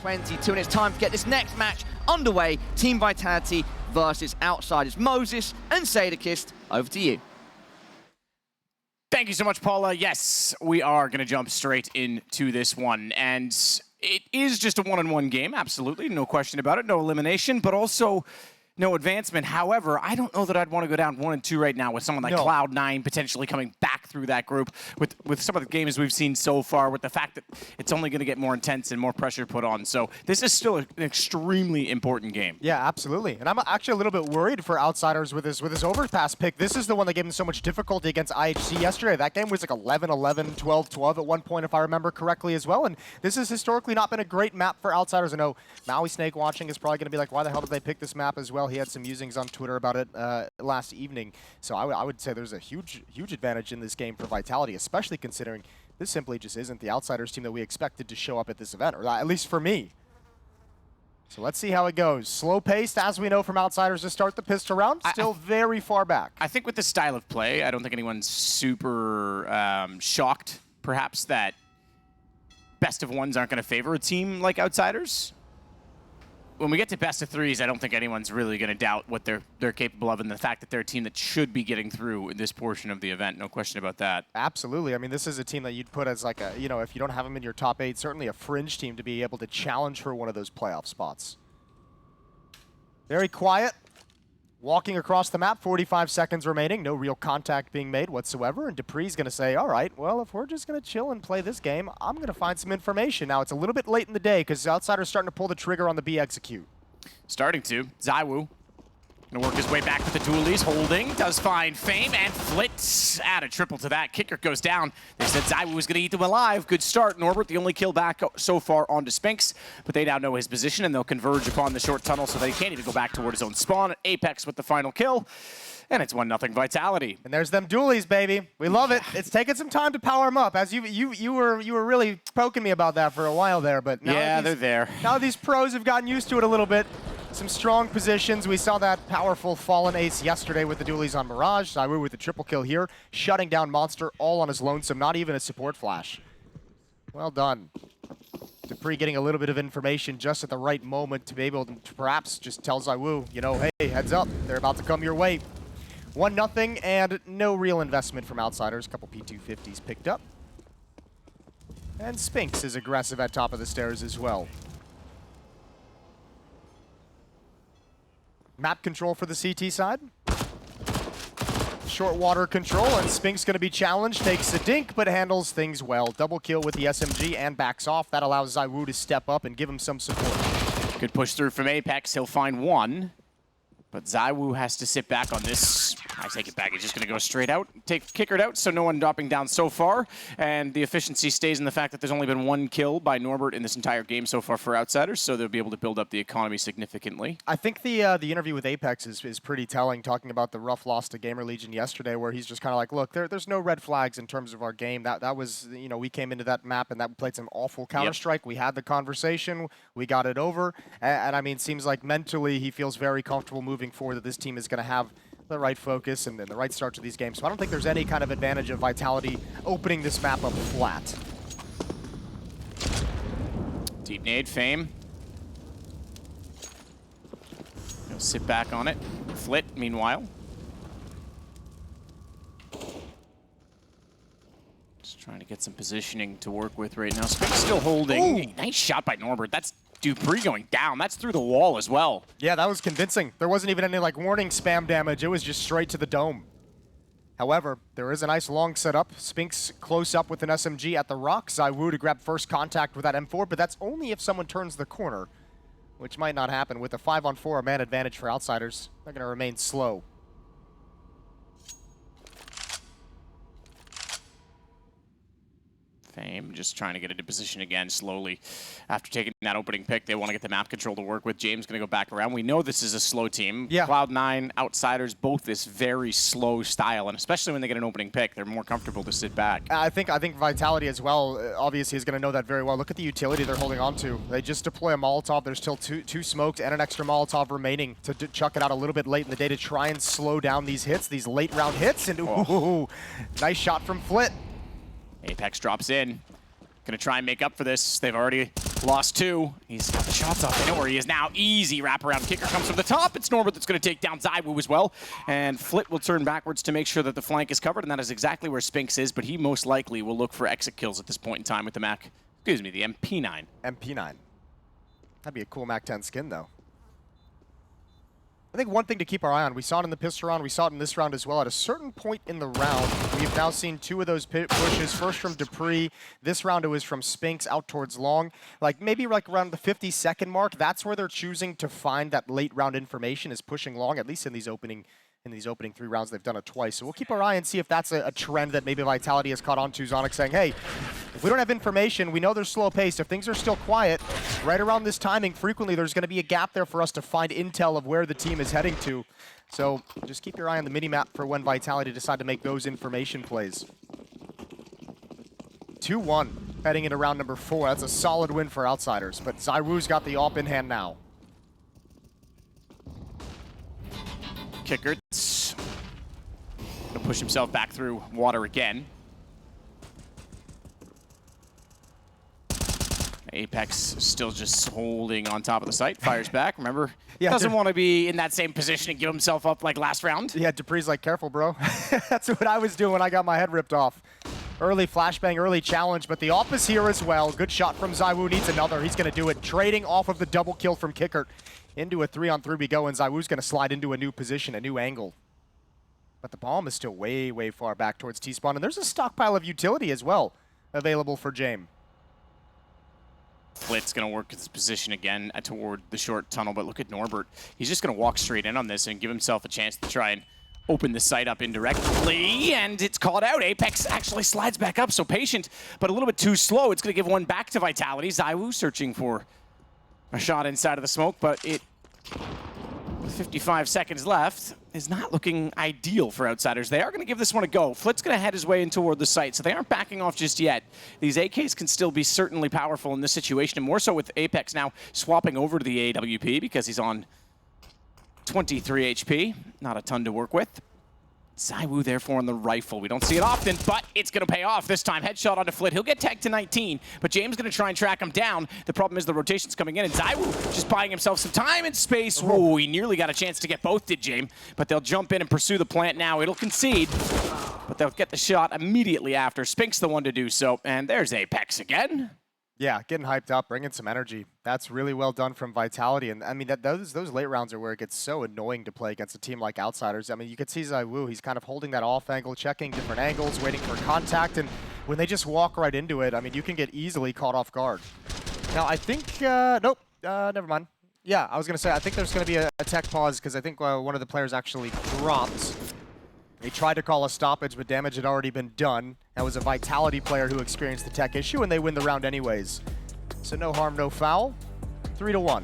22, and it's time to get this next match underway. Team Vitality versus Outsiders. Moses and Sadakist, over to you. Thank you so much, Paula. Yes, we are going to jump straight into this one. And it is just a one-on-one game, absolutely. No question about it. No elimination, but also no advancement. However, I don't know that I'd want to go down 1-2 right now with someone like Cloud9 potentially coming back through that group with some of the games we've seen so far, with the fact that it's only going to get more intense and more pressure put on. So this is still an extremely important game. Yeah, absolutely. And I'm actually a little bit worried for Outsiders with his Overpass pick. This is the one that gave him so much difficulty against IHC yesterday. That game was like 11-11, 12-12 at one point, if I remember correctly as well. And this has historically not been a great map for Outsiders. I know Maui Snake watching is probably going to be like, why the hell did they pick this map as well? He had some musings on Twitter about it last evening. So I would say there's a huge advantage in this game for Vitality, especially considering this simply just isn't the Outsiders team that we expected to show up at this event, or at least for me. So let's see how it goes. Slow-paced, as we know from Outsiders to start the pistol round. Still very far back. I think with this style of play, I don't think anyone's super shocked, perhaps, that best of ones aren't going to favor a team like Outsiders. When we get to best of threes, I don't think anyone's really going to doubt what they're capable of, and the fact that they're a team that should be getting through in this portion of the event. No question about that. Absolutely. I mean, this is a team that you'd put as like a, you know, if you don't have them in your top 8, certainly a fringe team to be able to challenge for one of those playoff spots. Very quiet. Walking across the map, 45 seconds remaining, no real contact being made whatsoever, and Dupree's going to say, all right, well, if we're just going to chill and play this game, I'm going to find some information. Now, it's a little bit late in the day because Outsiders starting to pull the trigger on the B execute. Starting to. ZywOo gonna work his way back with the dualies, holding, does find Fame, and Flits add a triple to that. Kicker goes down. They said ZywOo was gonna eat them alive. Good start. Norbert, the only kill back so far onto Spinks, but they now know his position, and they'll converge upon the short tunnel so that he can't even go back toward his own spawn. Apex with the final kill, and it's 1-0 Vitality. And there's them dualies, baby. We love it. It's taken some time to power them up, as you were really poking me about that for a while there, but now yeah, they're there. Now these pros have gotten used to it a little bit. Some strong positions. We saw that powerful Fallen ace yesterday with the dualies on Mirage. ZywOo with the triple kill here, shutting down Monster all on his lonesome, not even a support flash. Well done. Dupree getting a little bit of information just at the right moment to be able to perhaps just tell ZywOo, you know, hey, heads up, they're about to come your way. 1-0 and no real investment from Outsiders. A couple P250s picked up. And Spinks is aggressive at top of the stairs as well. Map control for the CT side. Short water control, and Spinks going to be challenged. Takes a dink, but handles things well. Double kill with the SMG and backs off. That allows ZywOo to step up and give him some support. Good push through from Apex. He'll find one. But ZywOo has to sit back on this. I take it back. He's just going to go straight out, kicker it out, so no one dropping down so far. And the efficiency stays in the fact that there's only been one kill by Norbert in this entire game so far for Outsiders, so they'll be able to build up the economy significantly. I think the interview with Apex is pretty telling, talking about the rough loss to Gamer Legion yesterday, where he's just kind of like, look, there's no red flags in terms of our game. That was, you know, we came into that map and that played some awful Counter-Strike. Yep. We had the conversation. We got it over. And I mean, seems like mentally he feels very comfortable moving forward, that this team is going to have the right focus and the right start to these games. So I don't think there's any kind of advantage of Vitality opening this map up flat. Deep nade, Fame. He'll sit back on it. Flit, meanwhile. Just trying to get some positioning to work with right now. Spinks still holding. Ooh. Nice shot by Norbert. That's Dupree going down. That's through the wall as well. Yeah, that was convincing. There wasn't even any like warning spam damage. It was just straight to the dome. However, there is a nice long setup. Spinks close up with an SMG at the rock. ZywOo to grab first contact with that M4, but that's only if someone turns the corner, which might not happen. With a 5-on-4, a man advantage for Outsiders. They're going to remain slow. Fame just trying to get into position again slowly. After taking that opening pick, they want to get the map control to work with. James going to go back around. We know this is a slow team. Yeah. Cloud9, Outsiders, both this very slow style, and especially when they get an opening pick, they're more comfortable to sit back. I think Vitality as well, obviously, is going to know that very well. Look at the utility they're holding on to. They just deploy a Molotov. There's still two smokes and an extra Molotov remaining to chuck it out a little bit late in the day to try and slow down these hits, these late round hits. And ooh, nice shot from Flit. Apex drops in. Gonna try and make up for this. They've already Lost 2. He's got the shots off. They know where he is now. Easy wraparound kicker comes from the top. It's Norbert that's going to take down ZywOo as well. And Flit will turn backwards to make sure that the flank is covered, and that is exactly where Spinks is, but he most likely will look for exit kills at this point in time with the Mac. Excuse me, the MP9. MP9. That'd be a cool Mac 10 skin, though. I think one thing to keep our eye on, we saw it in the pistol round, we saw it in this round as well. At a certain point in the round, we've now seen 2 of those pushes. First from Dupree, this round it was from Spinks out towards Long. Like maybe like around the 50-second mark, that's where they're choosing to find that late round information, is pushing Long, at least in these opening 3 rounds. They've done it twice. So we'll keep our eye and see if that's a trend that maybe Vitality has caught on to. Zonic saying, hey, if we don't have information, we know they're slow paced. If things are still quiet, right around this timing, frequently there's going to be a gap there for us to find intel of where the team is heading to. So just keep your eye on the minimap for when Vitality decide to make those information plays. 2-1 heading into round number 4. That's a solid win for Outsiders, but ZywOo's got the AWP in hand now. Kicker gonna push himself back through water again. Apex still just holding on top of the site, fires back. Remember, doesn't want to be in that same position and give himself up like last round. Yeah, Dupree's like, careful, bro. That's what I was doing when I got my head ripped off. Early flashbang, early challenge, but the AWP is here as well. Good shot from ZywOo, needs another. He's going to do it, trading off of the double kill from Kickert. Into a 3-on-3 we go, and ZywOo's going to slide into a new position, a new angle. But the bomb is still way, way far back towards T-spawn, and there's a stockpile of utility as well available for Jame. Flit's going to work his position again toward the short tunnel, but look at Norbert. He's just going to walk straight in on this and give himself a chance to try and open the site up indirectly, and it's called out. Apex actually slides back up, so patient, but a little bit too slow. It's going to give one back to Vitality. ZywOo searching for a shot inside of the smoke, but it, with 55 seconds left, is not looking ideal for Outsiders. They are going to give this one a go. Flit's going to head his way in toward the site, so they aren't backing off just yet. These AKs can still be certainly powerful in this situation, and more so with Apex now swapping over to the AWP because he's on 23 HP. Not a ton to work with. ZywOo therefore on the rifle. We don't see it often, but it's going to pay off this time. Headshot onto Flit. He'll get tagged to 19, but James going to try and track him down. The problem is the rotation's coming in, and ZywOo just buying himself some time and space. Whoa, he nearly got a chance to get both, did James, but they'll jump in and pursue the plant now. It'll concede, but they'll get the shot immediately after. Spink's the one to do so, and there's Apex again. Yeah, getting hyped up, bringing some energy. That's really well done from Vitality. And I mean, those late rounds are where it gets so annoying to play against a team like Outsiders. I mean, you can see ZywOo, he's kind of holding that off angle, checking different angles, waiting for contact. And when they just walk right into it, I mean, you can get easily caught off guard. Now, I think, nope, never mind. Yeah, I was going to say, I think there's going to be a tech pause because I think one of the players actually dropped. They tried to call a stoppage, but damage had already been done. That was a Vitality player who experienced the tech issue, and they win the round anyways. So no harm, no foul. 3-1.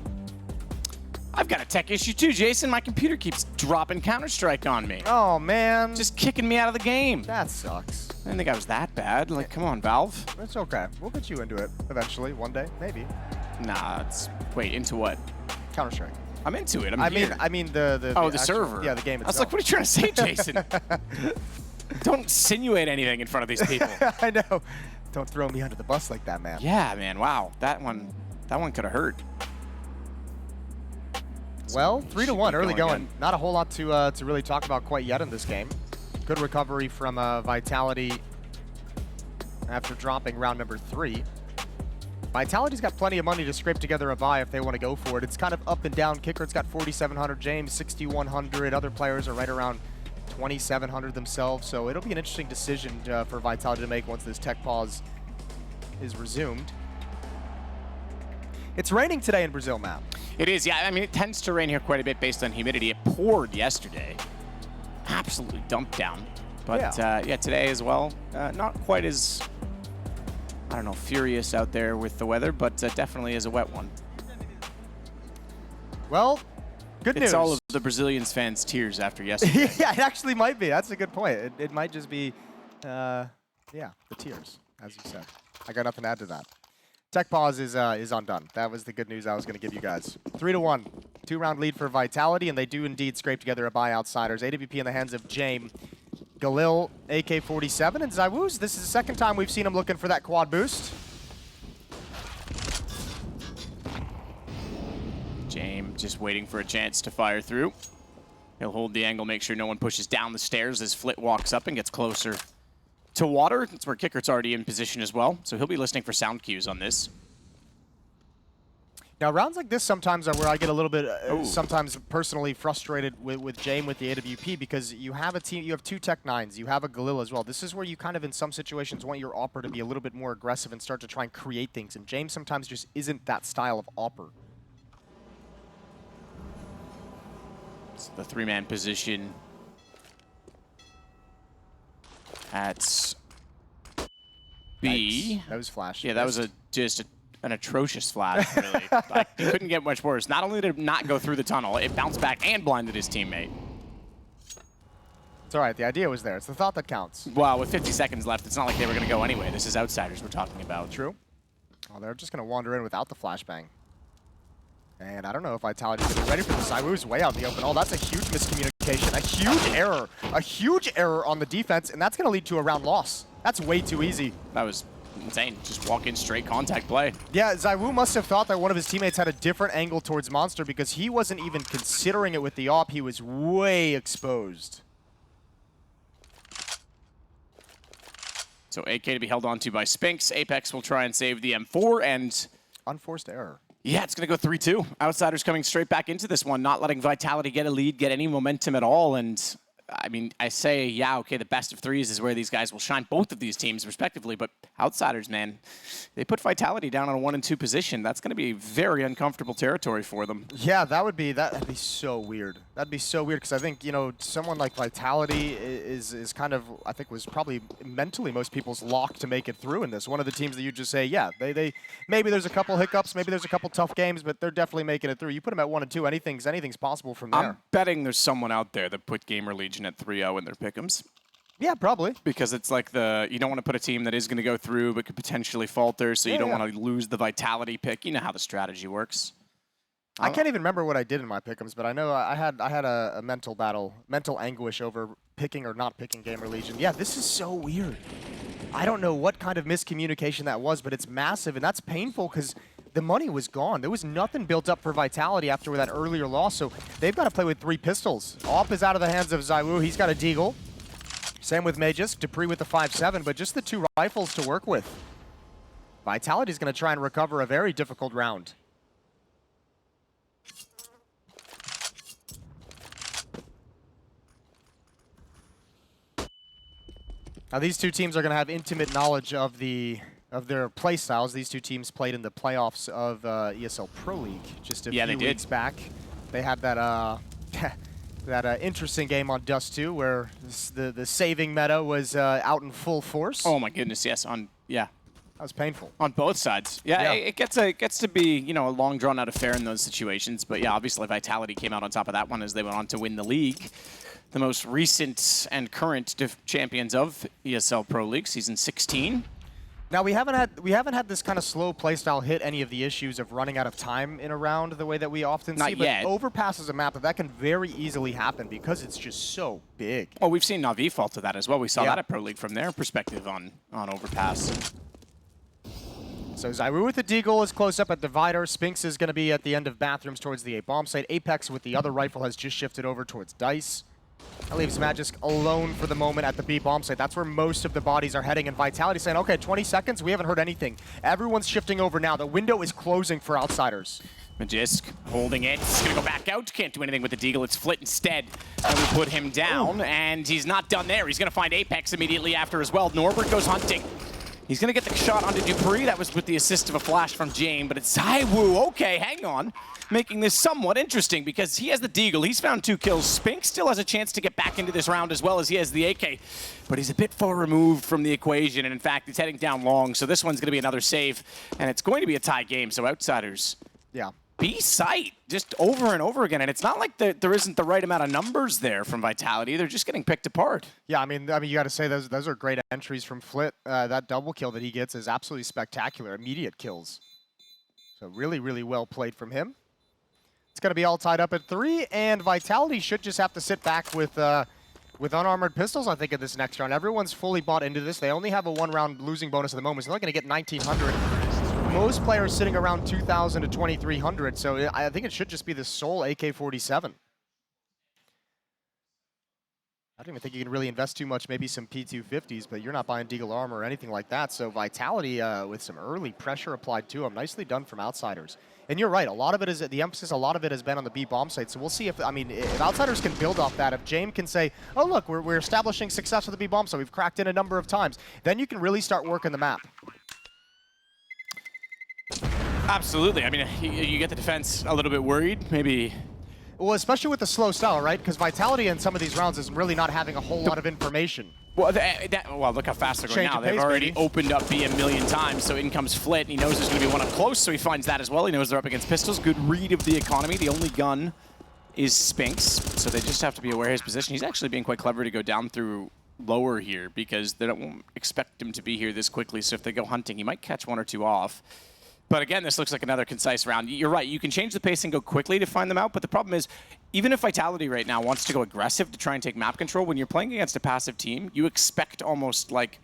I've got a tech issue too, Jason. My computer keeps dropping Counter-Strike on me. Oh, man. Just kicking me out of the game. That sucks. I didn't think I was that bad. Like, come on, Valve. It's okay. We'll get you into it eventually, one day, maybe. Nah, wait, into what? Counter-Strike. I'm into it. I mean the actual server. Yeah, the game itself. I was like, what are you trying to say, Jason? Don't insinuate anything in front of these people. I know. Don't throw me under the bus like that, man. Yeah, man. Wow, that one could have hurt. Well, 3-1, early going. Not a whole lot to really talk about quite yet in this game. Good recovery from Vitality after dropping round number 3. Vitality's got plenty of money to scrape together a buy if they want to go for it. It's kind of up and down. Kickert's got 4,700, James 6,100. Other players are right around 2,700 themselves. So it'll be an interesting decision for Vitality to make once this tech pause is resumed. It's raining today in Brazil, Matt. It is, yeah. I mean, it tends to rain here quite a bit based on humidity. It poured yesterday. Absolutely dumped down. But yeah, today as well, not quite as, I don't know, furious out there with the weather, but definitely is a wet one. Well, good news. It's all of the Brazilians fans' tears after yesterday. Yeah, it actually might be. That's a good point. It might just be, yeah, the tears, as you said. I got nothing to add to that. Tech pause is undone. That was the good news I was going to give you guys. 3-1. 2-round lead for Vitality, and they do indeed scrape together a buy Outsiders. AWP in the hands of Jame. Galil, AK-47, and ZywOo's. This is the second time we've seen him looking for that quad boost. James just waiting for a chance to fire through. He'll hold the angle, make sure no one pushes down the stairs as Flit walks up and gets closer to water. That's where Kickert's already in position as well, so he'll be listening for sound cues on this. Now, rounds like this sometimes are where I get a little bit, sometimes personally frustrated with James with the AWP, because you have a team, you have 2 Tech-9s, you have a Galil as well. This is where you kind of, in some situations, want your Opper to be a little bit more aggressive and start to try and create things, and James sometimes just isn't that style of Opper. It's the 3-man position at B. Nice. That was flash. Yeah, that was just an atrocious flash, really. Like, it couldn't get much worse. Not only did it not go through the tunnel, it bounced back and blinded his teammate. It's all right. The idea was there. It's the thought that counts. Well, with 50 seconds left, it's not like they were going to go anyway. This is Outsiders we're talking about. True. Oh, they're just going to wander in without the flashbang. And I don't know if Vitality's going to be ready for this. ZywOo's way out in the open. Oh, that's a huge miscommunication. A huge error. A huge error on the defense, and that's going to lead to a round loss. That's way too easy. That was insane. Just walk in straight contact play. Yeah, ZywOo must have thought that one of his teammates had a different angle towards Monster, because he wasn't even considering it with the op. He was way exposed. So AK to be held onto by Spinks. Apex will try and save the M4, and Unforced error. yeah, it's going to go 3-2. Outsiders coming straight back into this one, not letting Vitality get a lead, get any momentum at all. And I mean, I say, yeah, okay, the best of 3s is where these guys will shine, both of these teams respectively, but Outsiders, man, they put Vitality down on a 1 and 2 position. That's going to be very uncomfortable territory for them. Yeah, that'd be so weird. That'd be so weird, because I think, you know, someone like Vitality is kind of, I think, was probably mentally most people's lock to make it through in this. One of the teams that you just say, yeah, they maybe there's a couple hiccups, maybe there's a couple tough games, but they're definitely making it through. You put them at 1 and 2, anything's possible from there. I'm betting there's someone out there that put Gamer Legion at 3-0 in their pick'ems. Yeah, probably. Because it's like you don't want to put a team that is going to go through but could potentially falter, so you don't want to lose the Vitality pick. You know how the strategy works. I can't even remember what I did in my pick'ems, but I know I had a mental battle, mental anguish over picking or not picking Gamer Legion. Yeah, this is so weird. I don't know what kind of miscommunication that was, but it's massive, and that's painful because the money was gone. There was nothing built up for Vitality after that earlier loss, so they've got to play with 3 pistols. Op is out of the hands of ZywOo. He's got a deagle. Same with Magus, Dupree with the 5.7, but just the 2 rifles to work with. Vitality's going to try and recover a very difficult round. Now these 2 teams are going to have intimate knowledge of their play styles. These 2 teams played in the playoffs of ESL Pro League just a few weeks back. They had that that interesting game on Dust 2 where the saving meta was out in full force. Oh my goodness, yes, yeah. That was painful. On both sides. Yeah, it gets to be, you know, a long drawn out affair in those situations, but yeah, obviously Vitality came out on top of that one as they went on to win the league. The most recent and current champions of ESL Pro League, season 16. Now we haven't had this kind of slow playstyle hit any of the issues of running out of time in a round the way that we often see. Not yet. But Overpass is a map that can very easily happen because it's just so big. Oh, we've seen Na'Vi fall to that as well. We saw that at Pro League from their perspective on Overpass. So ZywOo with the deagle is close up at Divider. Spinks is going to be at the end of bathrooms towards the A-bomb site. Apex with the other rifle has just shifted over towards Dice. That leaves Magisk alone for the moment at the B-bomb site. That's where most of the bodies are heading, and Vitality saying, okay, 20 seconds, we haven't heard anything. Everyone's shifting over now. The window is closing for Outsiders. Magisk holding it. He's going to go back out. Can't do anything with the deagle. It's Flit instead. And we put him down, and he's not done there. He's going to find Apex immediately after as well. Norbert goes hunting. He's going to get the shot onto Dupree. That was with the assist of a flash from Jane, but it's ZywOo. Okay, hang on. Making this somewhat interesting because he has the deagle. He's found 2 kills. Spink still has a chance to get back into this round as well as he has the AK, but he's a bit far removed from the equation, and in fact, he's heading down long, so this one's going to be another save, and it's going to be a tie game, so Outsiders. Yeah. B-site just over and over again, and it's not like there isn't the right amount of numbers there from Vitality. They're just getting picked apart. Yeah, I mean, you got to say those are great entries from Flit. That double kill that he gets is absolutely spectacular. Immediate kills. So really, really well played from him. It's going to be all tied up at 3, and Vitality should just have to sit back with unarmored pistols, I think, in this next round. Everyone's fully bought into this. They only have a 1-round losing bonus at the moment, so they're not going to get 1,900. most players sitting around 2,000 to 2,300, so I think it should just be the sole AK-47. I don't even think you can really invest too much, maybe some P250s, but you're not buying Deagle armor or anything like that. So Vitality with some early pressure applied to him. Nicely done from Outsiders. And you're right, a lot of it is, the emphasis, a lot of it has been on the B bomb site. So we'll see if, I mean, if Outsiders can build off that, if James can say, oh look, we're establishing success with the B bomb site, we've cracked in a number of times, then you can really start working the map. Absolutely. I mean, you get the defense a little bit worried, maybe. Well, especially with the slow style, right? Because Vitality in some of these rounds is really not having a whole lot of information. Well, well, look how fast they're going now. They've already opened up B a million times, so in comes Flit. He knows there's going to be one up close, so he finds that as well. He knows they're up against pistols. Good read of the economy. The only gun is Spinks, so they just have to be aware of his position. He's actually being quite clever to go down through lower here because they don't expect him to be here this quickly, so if they go hunting, he might catch one or two off. But again, this looks like another concise round. You're right, you can change the pace and go quickly to find them out, but the problem is, even if Vitality right now wants to go aggressive to try and take map control, when you're playing against a passive team, you expect almost like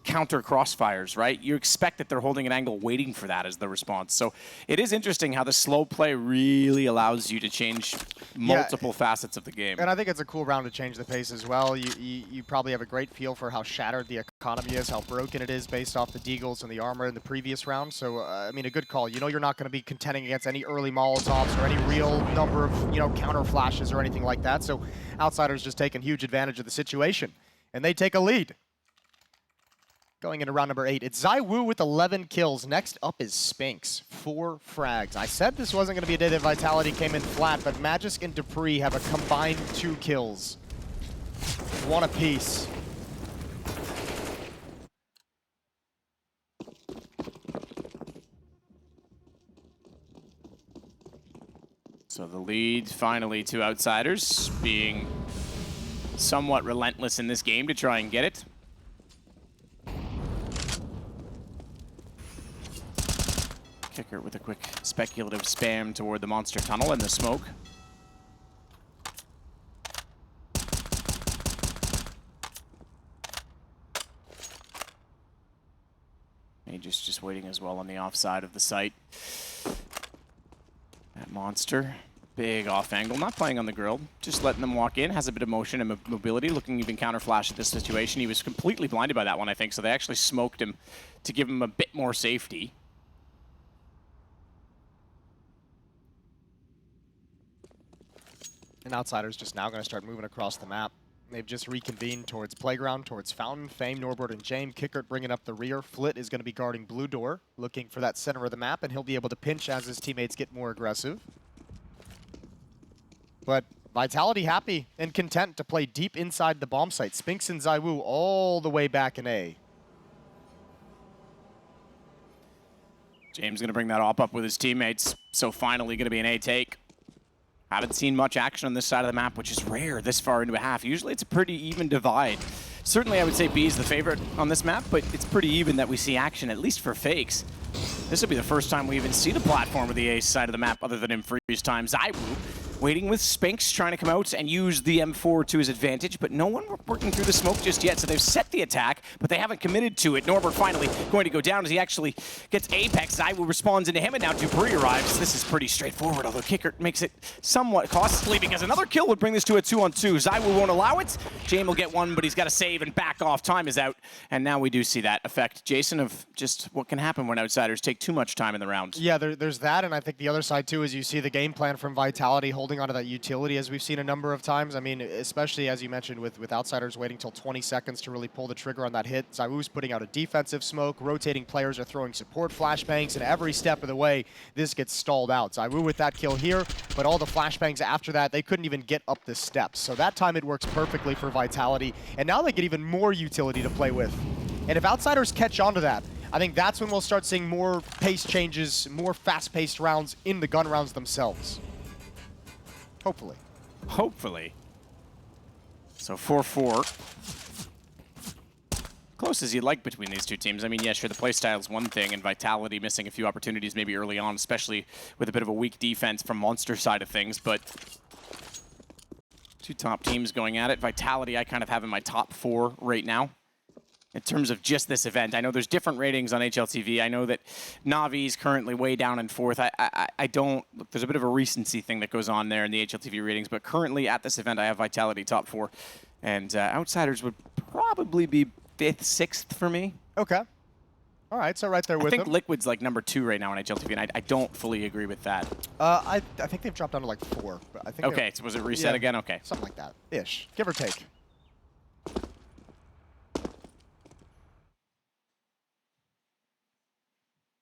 counter crossfires, right? You expect that they're holding an angle waiting for that as the response. So it is interesting how the slow play really allows you to change multiple facets of the game. And I think it's a cool round to change the pace as well. You probably have a great feel for how shattered the economy is, how broken it is based off the Deagles and the armor in the previous round. So, I mean, a good call. You know you're not going to be contending against any early Molotovs or any real number of, counter flashes or anything like that. So Outsiders just taking huge advantage of the situation. And they take a lead. Going into round number 8, it's ZywOo with 11 kills. Next up is Spinks, 4 frags. I said this wasn't going to be a day that Vitality came in flat, but Magisk and Dupree have a combined 2 kills. 1 apiece. So the lead finally to Outsiders, being somewhat relentless in this game to try and get it. Kicker with a quick speculative spam toward the monster tunnel and the smoke. Mage's just waiting as well on the offside of the site. That monster, big off angle, not playing on the grill, just letting them walk in, has a bit of motion and mobility, looking even counter flash at this situation. He was completely blinded by that one, I think, so they actually smoked him to give him a bit more safety. And Outsiders just now going to start moving across the map. They've just reconvened towards Playground, towards Fountain, Fame, Norbert, and James. Kickert bringing up the rear. Flit is going to be guarding Blue Door, looking for that center of the map, and he'll be able to pinch as his teammates get more aggressive. But Vitality happy and content to play deep inside the bomb site. Spinks and ZywOo all the way back in A. James going to bring that op up with his teammates, so finally going to be an A take. Haven't seen much action on this side of the map, which is rare this far into a half. Usually it's a pretty even divide. Certainly I would say B is the favorite on this map, but it's pretty even that we see action, at least for fakes. This will be the first time we even see the platform of the A side of the map other than in freeze time. ZywOo waiting with Spinks, trying to come out and use the M4 to his advantage, but no one working through the smoke just yet, so they've set the attack, but they haven't committed to it. Norbert finally going to go down as he actually gets Apex. ZywOo responds into him, and now Dupree arrives. This is pretty straightforward, although Kickert makes it somewhat costly because another kill would bring this to a 2-on-2. ZywOo won't allow it. James will get one, but he's got to save and back off. Time is out, and now we do see that effect, Jason, of just what can happen when Outsiders take too much time in the round. Yeah, there's that, and I think the other side, too, is you see the game plan from Vitality holding onto that utility, as we've seen a number of times. I mean, especially as you mentioned with Outsiders waiting till 20 seconds to really pull the trigger on that hit. ZywOo's putting out a defensive smoke, rotating players are throwing support flashbangs, and every step of the way, this gets stalled out. ZywOo with that kill here, but all the flashbangs after that, they couldn't even get up the steps. So that time it works perfectly for Vitality, and now they get even more utility to play with. And if Outsiders catch on to that, I think that's when we'll start seeing more pace changes, more fast-paced rounds in the gun rounds themselves. Hopefully. Hopefully. So 4-4. Close as you'd like between these two teams. I mean, yeah, sure, the playstyle is one thing, and Vitality missing a few opportunities maybe early on, especially with a bit of a weak defense from Monster side of things, but two top teams going at it. Vitality I kind of have in my top 4 right now. in terms of just this event. I know there's different ratings on HLTV. I know that Navi is currently way down in fourth. I don't, look, there's a bit of a recency thing that goes on there in the HLTV ratings, but currently at this event I have Vitality top 4, and Outsiders would probably be 5th, 6th for me. Okay. All right, so right there with I think them. Liquid's like number 2 right now in HLTV, and I don't fully agree with that. I think they've dropped down to like 4. But I think Okay, so was it reset again? Okay. Something like that, ish, give or take.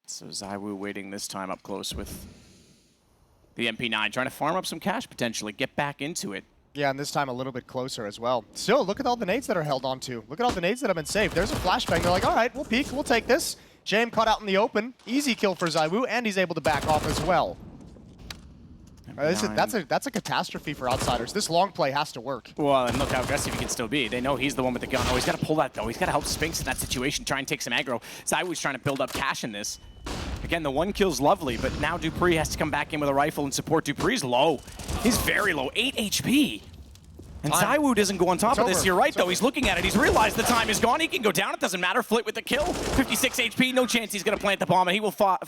So ZywOo waiting this time up close with the MP9, trying to farm up some cash potentially, get back into it. Yeah, and this time a little bit closer as well. Still, look at all the nades that are held onto. Look at all the nades that have been saved. There's a flashbang. They're like, all right, we'll peek, we'll take this. Jame caught out in the open. Easy kill for ZywOo, and he's able to back off as well. That's a catastrophe for Outsiders. This long play has to work. Well, and look how aggressive he can still be. They know he's the one with the gun. Oh, he's got to pull that, though. He's got to help Spinks in that situation, try and take some aggro. ZywOo's trying to build up cash in this. Again, the 1 kill's lovely, but now dupreeh has to come back in with a rifle and support. dupreeh's low. He's very low, 8 HP. And ZywOo doesn't go on top of this. You're right, though. He's looking at it. He's realized the time is gone. He can go down. It doesn't matter. Flit with the kill. 56 HP. No chance he's going to plant the bomb, and he will fall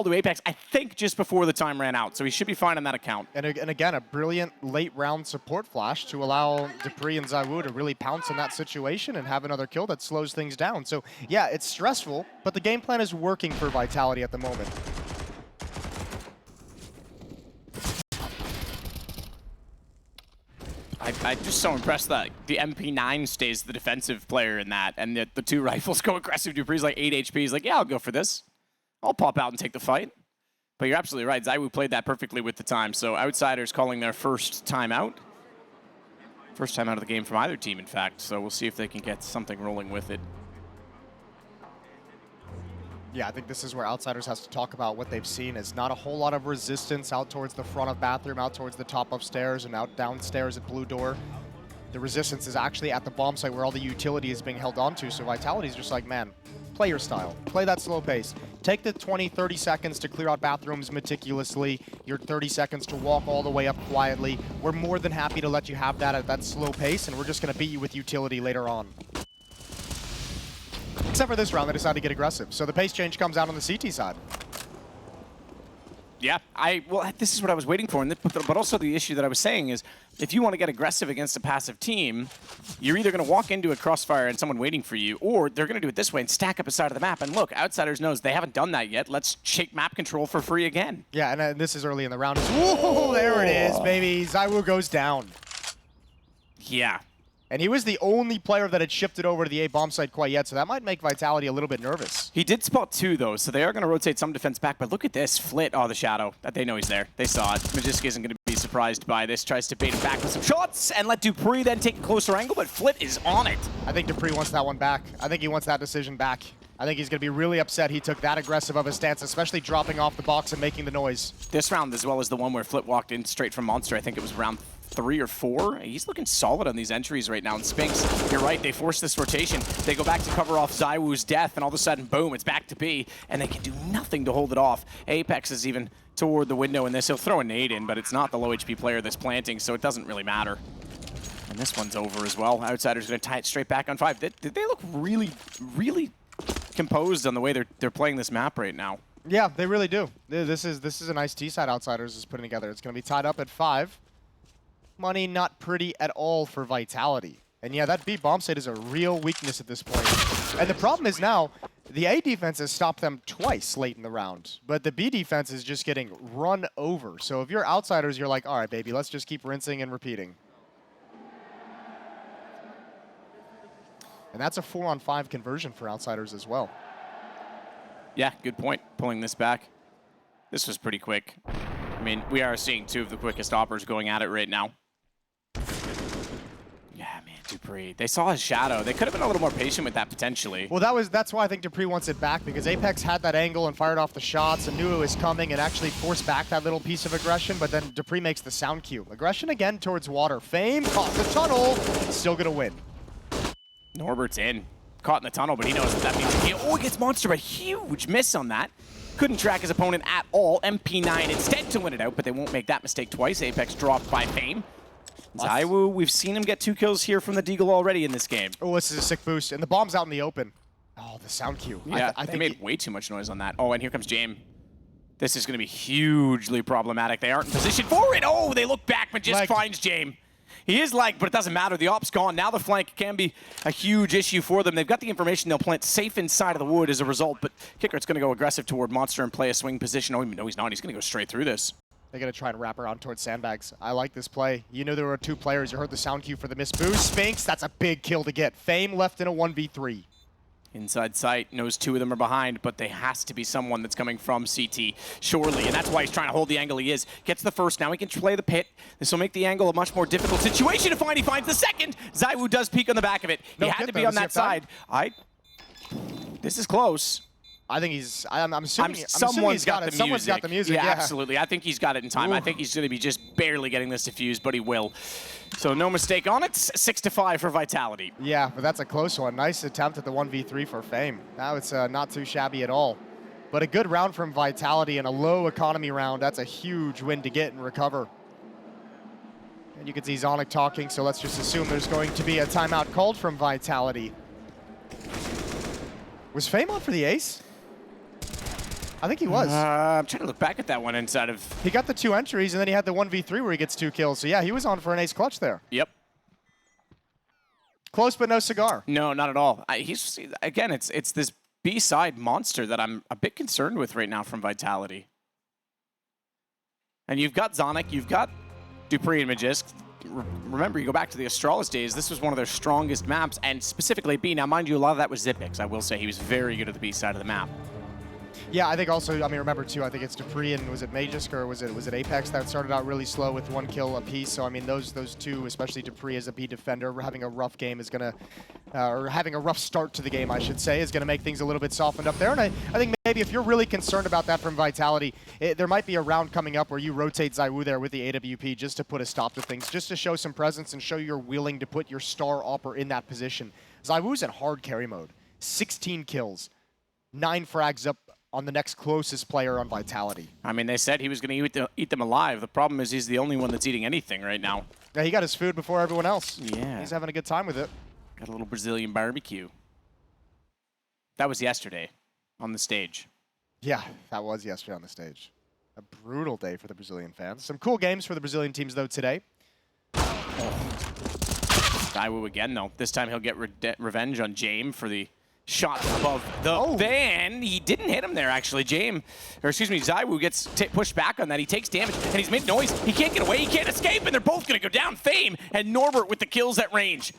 to Apex, I think, just before the time ran out. So he should be fine on that account. And again, a brilliant late-round support flash to allow dupreeh and ZywOo to really pounce in that situation and have another kill that slows things down. So, yeah, it's stressful, but the game plan is working for Vitality at the moment. I'm just so impressed that the MP9 stays the defensive player in that, and that the 2 rifles go aggressive. dupreeh's like 8 HP. He's like, yeah, I'll go for this. I'll pop out and take the fight. But you're absolutely right. ZywOo played that perfectly with the time. So Outsiders calling their first timeout. First time out of the game from either team, in fact. So we'll see if they can get something rolling with it. Yeah, I think this is where Outsiders has to talk about what they've seen is not a whole lot of resistance out towards the front of bathroom, out towards the top upstairs, and out downstairs at Blue Door. The resistance is actually at the bomb site where all the utility is being held onto, so Vitality's just like, man, play your style. Play that slow pace. Take the 20, 30 seconds to clear out bathrooms meticulously, your 30 seconds to walk all the way up quietly. We're more than happy to let you have that at that slow pace, and we're just going to beat you with utility later on. Except for this round, they decided to get aggressive. So the pace change comes out on the CT side. Yeah, well, this is what I was waiting for. But also the issue that I was saying is, if you want to get aggressive against a passive team, you're either going to walk into a crossfire and someone waiting for you, or they're going to do it this way and stack up a side of the map. And look, Outsiders knows they haven't done that yet. Let's shake map control for free again. Yeah, and this is early in the round. Whoa, there it is, baby. ZywOo goes down. Yeah. And he was the only player that had shifted over to the A bomb site quite yet, so that might make Vitality a little bit nervous. He did spot 2, though, so they are going to rotate some defense back. But look at this. Flit, oh, the shadow. That they know he's there. They saw it. Magisk isn't going to be surprised by this. Tries to bait him back with some shots and let dupreeh then take a closer angle, but Flit is on it. I think dupreeh wants that one back. I think he wants that decision back. I think he's going to be really upset he took that aggressive of a stance, especially dropping off the box and making the noise. This round, as well as the one where Flit walked in straight from Monster, I think it was round 3 or 4. He's looking solid on these entries right now. And Spinks, you're right, they force this rotation. They go back to cover off ZywOo's death, and all of a sudden, boom, it's back to B, and they can do nothing to hold it off. Apex is even toward the window in this. He'll throw a nade in, but it's not the low HP player that's planting, so it doesn't really matter. And this one's over as well. Outsiders going to tie it straight back on 5. Did they look really, really composed on the way they're playing this map right now? Yeah, they really do. This is a nice T-side Outsiders is putting together. It's going to be tied up at 5. Money not pretty at all for Vitality. And yeah, that B bomb site is a real weakness at this point. And the problem is now, the A defense has stopped them twice late in the round, but the B defense is just getting run over. So if you're Outsiders, you're like, all right, baby, let's just keep rinsing and repeating. And that's a 4-on-5 conversion for Outsiders as well. Yeah, good point, pulling this back. This was pretty quick. I mean, we are seeing 2 of the quickest hoppers going at it right now. Yeah, man, dupreeh. They saw his shadow. They could have been a little more patient with that potentially. Well, that's why I think dupreeh wants it back, because Apex had that angle and fired off the shots and knew it was coming and actually forced back that little piece of aggression, but then dupreeh makes the sound cue. Aggression again towards water. Fame caught the tunnel, still gonna win. Norbert's in. Caught in the tunnel, but he knows what that means. Oh, he gets Monster, but huge miss on that. Couldn't track his opponent at all. MP9 instead to win it out, but they won't make that mistake twice. Apex dropped by Fame. ZywOo, we've seen him get 2 kills here from the Deagle already in this game. Oh, this is a sick boost. And the bomb's out in the open. Oh, the sound cue. Yeah, I they think made way too much noise on that. Oh, and here comes Jame. This is going to be hugely problematic. They aren't in position for it. Oh, they look back, but just finds Jame. He is lagged, but it doesn't matter. The op's gone. Now the flank can be a huge issue for them. They've got the information. They'll plant safe inside of the wood as a result, but Kickert's going to go aggressive toward Monster and play a swing position. Oh, no, he's not. He's going to go straight through this. They're going to try and wrap around towards sandbags. I like this play. You knew there were 2 players. You heard the sound cue for the missed boost. Spinks, that's a big kill to get. Fame left in a 1v3. Inside sight, knows 2 of them are behind, but there has to be someone that's coming from CT, surely, and that's why he's trying to hold the angle he is. Gets the first, now he can play the pit. This will make the angle a much more difficult situation to find. He finds the second. ZywOo does peek on the back of it. He had to be on that side. This is close. I think he's, I'm assuming someone's got the music. Someone's got the music, yeah. Absolutely. I think he's got it in time. Ooh. I think he's going to be just barely getting this defused, but he will. So no mistake on it. 6-5 for Vitality. Yeah, but that's a close one. Nice attempt at the 1v3 for Fame. Now it's not too shabby at all. But a good round from Vitality and a low economy round. That's a huge win to get and recover. And you can see Zonic talking, so let's just assume there's going to be a timeout called from Vitality. Was Fame on for the ace? I think he was. I'm trying to look back at that one inside of... He got the 2 entries, and then he had the 1v3 where he gets 2 kills. So yeah, he was on for an ace clutch there. Yep. Close, but no cigar. No, not at all. He's again, it's this B-side monster that I'm a bit concerned with right now from Vitality. And you've got Zonic, you've got Dupree and Magisk. Remember, you go back to the Astralis days, this was one of their strongest maps, and specifically B. Now, mind you, a lot of that was Zipix. I will say he was very good at the B side of the map. Yeah, I think also, I mean, remember too, I think it's Dupree and was it Magisk or was it Apex that started out really slow with 1 kill apiece. So I mean, those 2, especially Dupree as a B defender, having a rough game is gonna, or having a rough start to the game, I should say, is gonna make things a little bit softened up there. And I think maybe if you're really concerned about that from Vitality, there might be a round coming up where you rotate ZywOo there with the AWP just to put a stop to things, just to show some presence and show you're willing to put your star opper in that position. ZywOo's in hard carry mode, 16 kills, 9 frags up on the next closest player on Vitality. I mean, they said he was going to eat them alive. The problem is he's the only one that's eating anything right now. Yeah, he got his food before everyone else. Yeah. He's having a good time with it. Got a little Brazilian barbecue. That was yesterday on the stage. Yeah, that was yesterday on the stage. A brutal day for the Brazilian fans. Some cool games for the Brazilian teams, though, today. ZywOo again, though. This time he'll get revenge on Jame for the shot above the van. He didn't hit him there, actually. ZywOo gets pushed back on that. He takes damage, and he's made noise. He can't get away. He can't escape, and they're both going to go down. Fame and Norbert with the kills at range.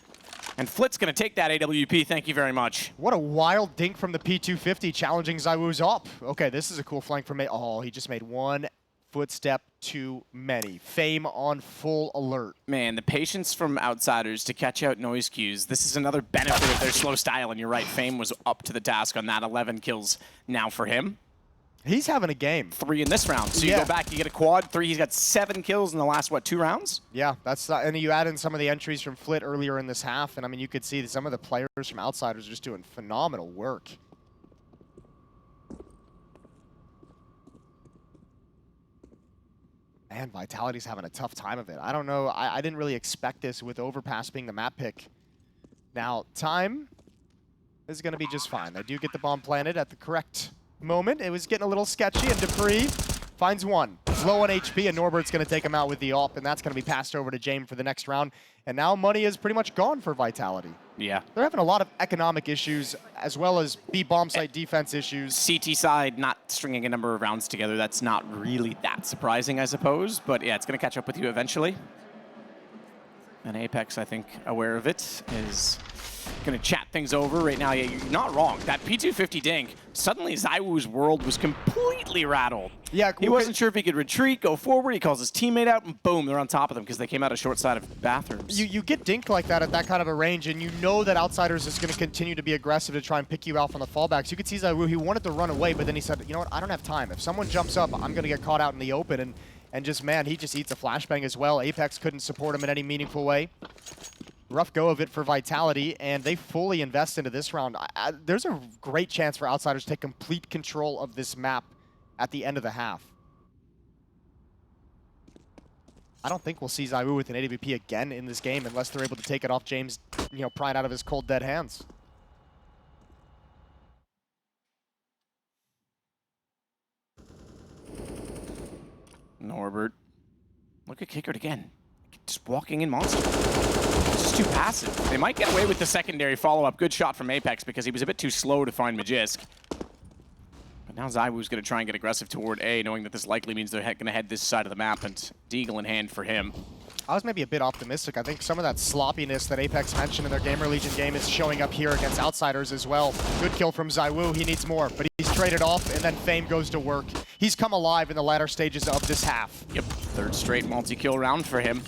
And Flit's going to take that AWP. Thank you very much. What a wild dink from the P250 challenging ZywOo's op. Okay, this is a cool flank from me. Oh, he just made 1 footstep too many. Fame on full alert. Man, the patience from outsiders to catch out noise cues. This is another benefit of their slow style, and you're right, Fame was up to the task on that. 11 kills now for him. He's having a game. 3 in this round. So you go back, you get a quad, 3. He's got 7 kills in the last, what, 2 rounds? Yeah, that's and you add in some of the entries from Flit earlier in this half, and I mean, you could see that some of the players from outsiders are just doing phenomenal work. Man, Vitality's having a tough time of it. I don't know. I didn't really expect this with Overpass being the map pick. Now, time is going to be just fine. They do get the bomb planted at the correct moment. It was getting a little sketchy, and Dupree finds 1. Low on HP, and Norbert's going to take him out with the AWP, and that's going to be passed over to Jame for the next round. And now money is pretty much gone for Vitality. Yeah. They're having a lot of economic issues, as well as B-bomb site defense issues. CT side not stringing a number of rounds together. That's not really that surprising, I suppose. But yeah, it's going to catch up with you eventually. And Apex, I think, aware of it, is going to chat things over right now. Yeah, you're not wrong. That P250 dink, suddenly ZywOo's world was completely rattled. Yeah, he wasn't sure if he could retreat, go forward. He calls his teammate out, and boom, they're on top of them because they came out a short side of bathrooms. You get dinked like that at that kind of a range, and you know that Outsiders is going to continue to be aggressive to try and pick you out on the fallbacks. You could see ZywOo, he wanted to run away, but then he said, you know what, I don't have time. If someone jumps up, I'm going to get caught out in the open, and just, man, he just eats a flashbang as well. Apex couldn't support him in any meaningful way. Rough go of it for Vitality, and they fully invest into this round. There's a great chance for Outsiders to take complete control of this map at the end of the half. I don't think we'll see ZywOo with an AWP again in this game unless they're able to take it off James, prying out of his cold, dead hands. Norbert. Look at Kickert again. Just walking in monster. It's just too passive. They might get away with the secondary follow-up. Good shot from Apex because he was a bit too slow to find Magisk. But now ZywOo's going to try and get aggressive toward A, knowing that this likely means they're going to head this side of the map, and Deagle in hand for him. I was maybe a bit optimistic. I think some of that sloppiness that Apex mentioned in their Gamer Legion game is showing up here against Outsiders as well. Good kill from ZywOo. He needs more, but he's traded off, and then Fame goes to work. He's come alive in the latter stages of this half. Yep, third straight multi-kill round for him.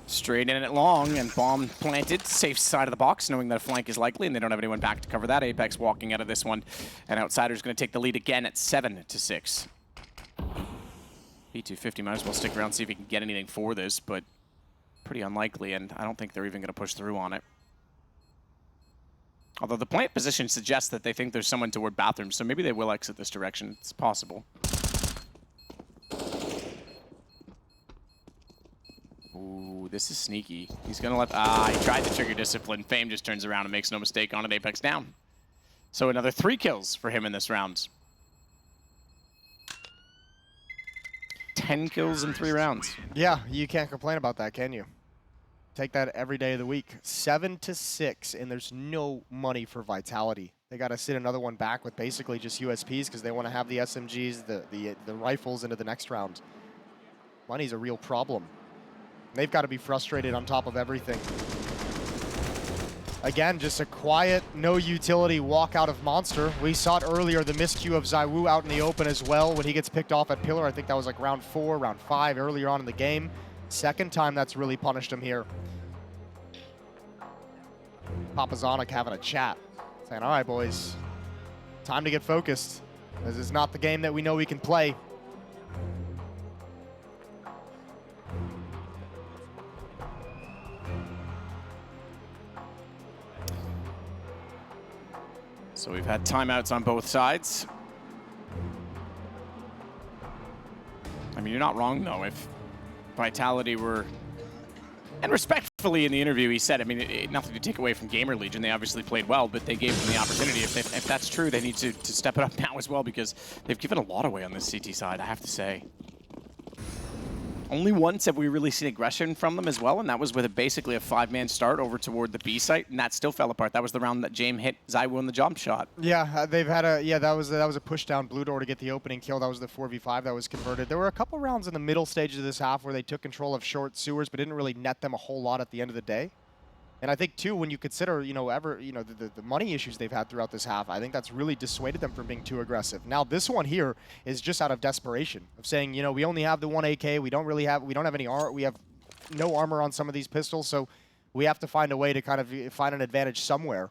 Straight in it long, and bomb planted, safe side of the box, knowing that a flank is likely, and they don't have anyone back to cover that. Apex walking out of this one, and Outsiders going to take the lead again at 7-6. B250 might as well stick around, see if he can get anything for this, but pretty unlikely, and I don't think they're even going to push through on it. Although the plant position suggests that they think there's someone toward bathrooms, so maybe they will exit this direction. It's possible. Ooh, this is sneaky. He's going to let... he tried to trigger discipline. Fame just turns around and makes no mistake on it. Apex down. So another 3 kills for him in this round. 10 kills in 3 rounds. Yeah, you can't complain about that, can you? Take that every day of the week. 7-6, and there's no money for Vitality. They got to sit another one back with basically just USPs because they want to have the SMGs, the rifles into the next round. Money's a real problem. They've got to be frustrated on top of everything. Again, just a quiet, no utility walk out of Monster. We saw it earlier, the miscue of ZywOo out in the open as well when he gets picked off at Pillar. I think that was like round 4, round 5 earlier on in the game. Second time that's really punished him here. Papazonic having a chat, saying, all right, boys, time to get focused. This is not the game that we know we can play. So we've had timeouts on both sides. I mean, you're not wrong, though. If Vitality were... And respectfully in the interview, he said, I mean, nothing to take away from Gamer Legion. They obviously played well, but they gave them the opportunity. If that's true, they need to step it up now as well, because they've given a lot away on this CT side, I have to say. Only once have we really seen aggression from them as well, and that was with basically a 5-man start over toward the B site, and that still fell apart. That was the round that James hit ZywOo in the jump shot. Yeah, they've had a that was a push down blue door to get the opening kill. That was the 4v5 that was converted. There were a couple rounds in the middle stages of this half where they took control of short sewers, but didn't really net them a whole lot at the end of the day. And I think too, when you consider, the money issues they've had throughout this half, I think that's really dissuaded them from being too aggressive. Now this one here is just out of desperation of saying, we only have the 1 AK, we don't have any armor, we have no armor on some of these pistols, so we have to find a way to kind of find an advantage somewhere.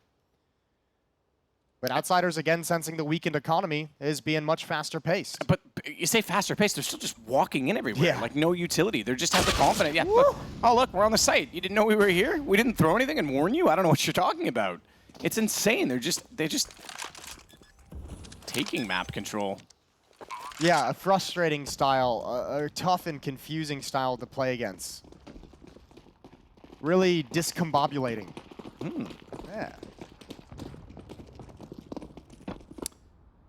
But Outsiders, again, sensing the weakened economy, is being much faster paced. But you say faster paced, they're still just walking in everywhere. Yeah. Like, no utility. They're just have the confidence. Yeah. Look, oh, look, we're on the site. You didn't know we were here? We didn't throw anything and warn you? I don't know what you're talking about. It's insane. They're just taking map control. Yeah, a frustrating style, a tough and confusing style to play against. Really discombobulating. Yeah.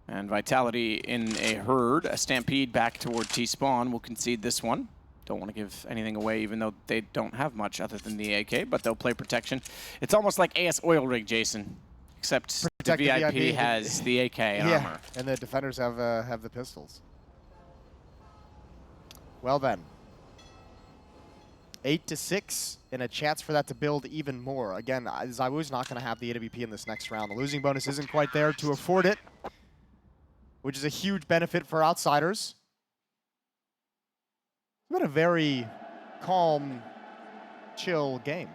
And Vitality in a herd, a stampede back toward T-spawn. Will concede this one. Don't want to give anything away, even though they don't have much other than the AK, but they'll play protection. It's almost like AS Oil Rig, Jason, except the VIP has the AK and armor. And the defenders have the pistols. Well then. 8-6, and a chance for that to build even more. Again, ZywOo's not going to have the AWP in this next round. The losing bonus isn't quite there to afford it, which is a huge benefit for Outsiders. It's been a very calm, chill game.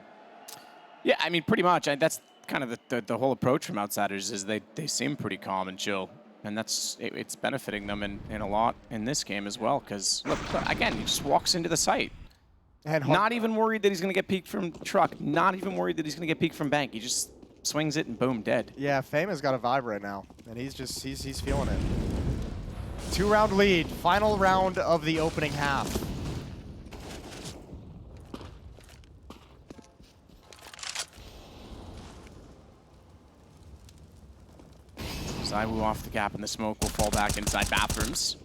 Yeah, I mean, pretty much. That's kind of the whole approach from Outsiders is they seem pretty calm and chill. And it's benefiting them in a lot in this game as well. Because, look, again, he just walks into the site. And not even worried that he's going to get peeked from truck. Not even worried that he's going to get peeked from bank. He just swings it and boom, dead. Yeah, Fame has got a vibe right now. And he's feeling it. 2-round lead. Final round of the opening half. ZywOo off the gap in the smoke will fall back inside bathrooms.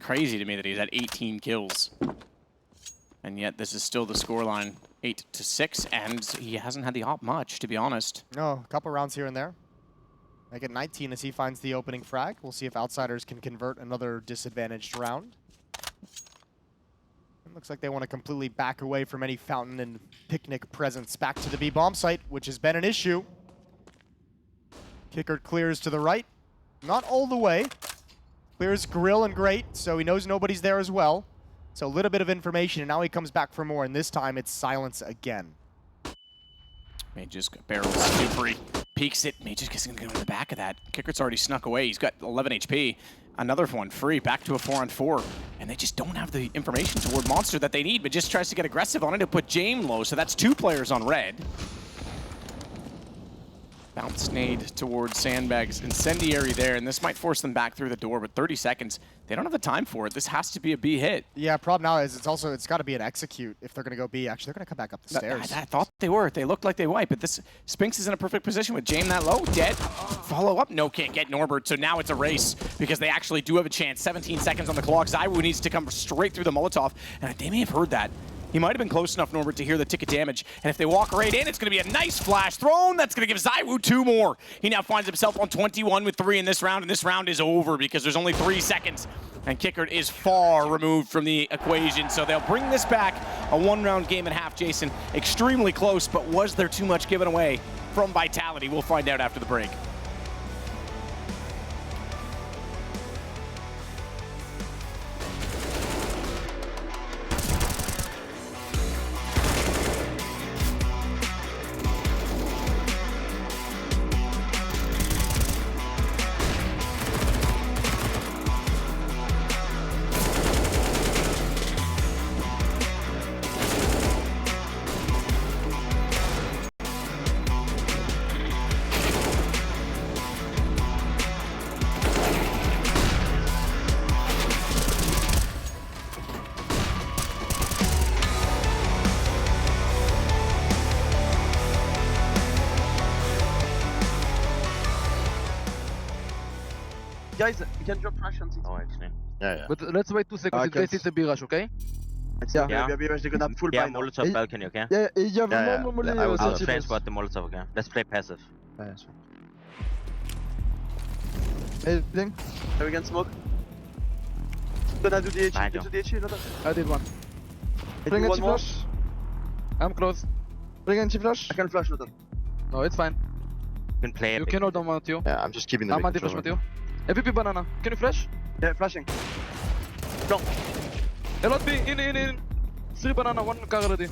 Crazy to me that he's at 18 kills. And yet this is still the scoreline, 8-6, and he hasn't had the op much, to be honest. No, a couple rounds here and there. Make it 19 as he finds the opening frag. We'll see if Outsiders can convert another disadvantaged round. It looks like they want to completely back away from any fountain and picnic presence back to the B bomb site, which has been an issue. Kicker clears to the right. Not all the way. Clears grill and grate, so he knows nobody's there as well. So a little bit of information, and now he comes back for more, and this time it's silence again. Mages barrels super, peeks it. Mages gets gonna go in the back of that. Kickert's already snuck away. He's got 11 HP. Another one free, back to a 4-on-4. And they just don't have the information toward Monster that they need, but just tries to get aggressive on it to put Jame low. So that's 2 players on red. Bounce nade towards Sandbags. Incendiary there, and this might force them back through the door, but 30 seconds. They don't have the time for it. This has to be a B hit. Yeah, problem now is it's got to be an execute if they're going to go B. Actually, they're going to come back up the stairs. I thought they were. They looked like they might, but this Spinks is in a perfect position with Jame that low. Dead. Follow up. No, can't get Norbert. So now it's a race because they actually do have a chance. 17 seconds on the clock. ZywOo needs to come straight through the Molotov, and they may have heard that. He might have been close enough, Norbert, to hear the ticket damage. And if they walk right in, it's going to be a nice flash thrown. That's going to give ZywOo 2 more. He now finds himself on 21 with 3 in this round, and this round is over because there's only 3 seconds. And Kicker is far removed from the equation, so they'll bring this back. A 1-round game and a half, Jason. Extremely close, but was there too much given away from Vitality? We'll find out after the break. Guys, you can drop rush on CT. Oh, actually. Yeah. But let's wait 2 seconds. Okay. If they see the B rush, okay? Yeah, Yeah. they're gonna full Yeah, buy now. Molotov balcony, okay? Yeah, il y a Yeah, vraiment normally I will CT. transport the Molotov, okay? Let's play passive. Hey, Blink. Are we gonna smoke? Gonna do the HE, Behind do you. the HE, another. I did one. Bring one a more. flash. I'm close. Bring a flash. I can flash, Nathan. No, it's fine. You can play You it. can hold on Matthew. Yeah, I'm just keeping the I'm anti-flash Matthew. MVP banana. Can you flash? Yeah, flashing. Go. A lot B. In. 3 banana, 1 car already.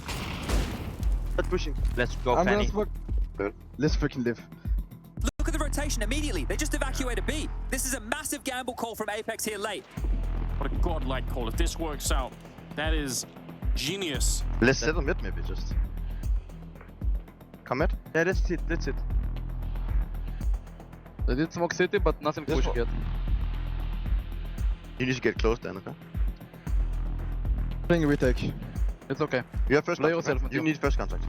Not pushing. Let's go, I'm Fanny. gonna smoke. Good. Let's freaking live. Look at the rotation immediately. They just evacuated B. This is a massive gamble call from Apex here late. What a godlike call. If this works out, that is genius. Let's settle mid maybe just. Come mid? Yeah, that's it, that's it. They did smoke city, but nothing This pushing one. yet. You need to get close then, okay? Playing a retake. It's okay. You have first Play contact. yourself, man. You Matthew. need first contact.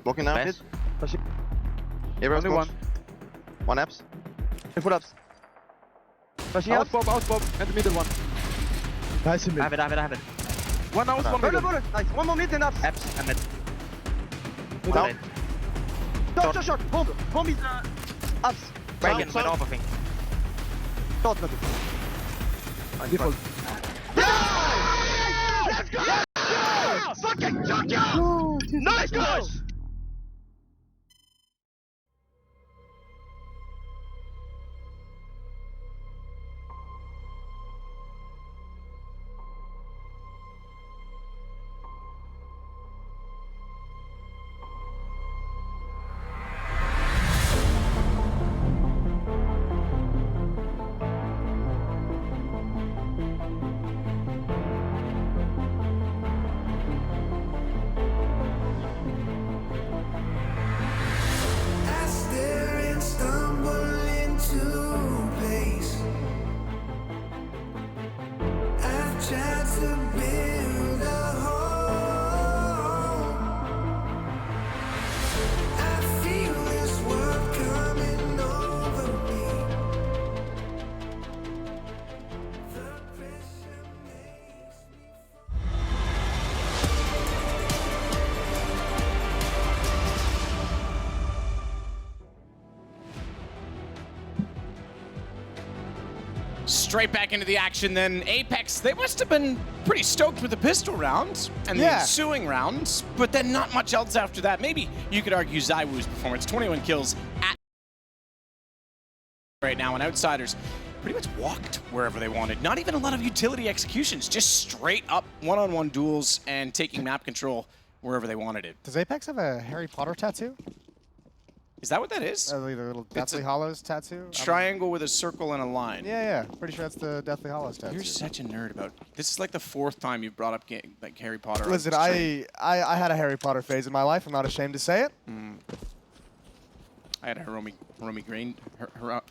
Walking now, mid. Nice. Flashing. Everyone's Only close. 1 apps. Full apps. Flashing Out out. pop, and the middle one. Nice mid. I have it. 1 out, 1 Burn, middle. burn, nice. One more mid and apps. Apps, I'm at. Down. Shot. Bomb is apps. Break in, went off, I think. Shot, Matthew. Default. Let's go! Yes! Fucking shot, yeah! Nice, guys! I feel this world straight back into the action then. Apex, they must have been pretty stoked with the pistol rounds and the ensuing rounds, but then not much else after that. Maybe you could argue ZywOo's performance, 21 kills at right now, and Outsiders pretty much walked wherever they wanted. Not even a lot of utility executions, just straight up one-on-one duels and taking map control wherever they wanted it. Does Apex have a Harry Potter tattoo? Is that what that is? The little Deathly Hallows tattoo? Triangle with a circle and a line. Yeah. Pretty sure that's the Deathly Hallows tattoo. You're such a nerd about. This is like the 4th time you've brought up like Harry Potter. Listen, I had a Harry Potter phase in my life. I'm not ashamed to say it. I had a Hiromi Green.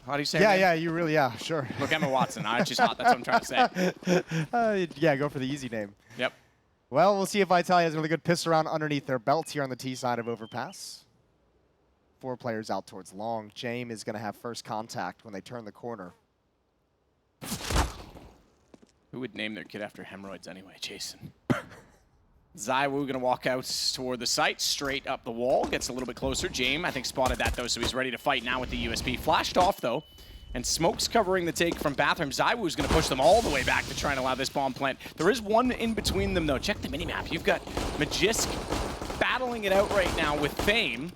How do you say? Yeah. You really, sure. Look, Emma Watson. I just hot. That's what I'm trying to say. Yeah, go for the easy name. Yep. Well, we'll see if Vitality has a really good pistol round underneath their belts here on the T side of Overpass. 4 players out towards long. Jame is going to have first contact when they turn the corner. Who would name their kid after hemorrhoids anyway, Jason? ZywOo going to walk out toward the site, straight up the wall, gets a little bit closer. Jame, I think, spotted that, though, so he's ready to fight now with the USP. Flashed off, though, and Smoke's covering the take from Bathroom. ZywOo's going to push them all the way back to try and allow this bomb plant. There is one in between them, though. Check the minimap. You've got Magisk battling it out right now with Fame.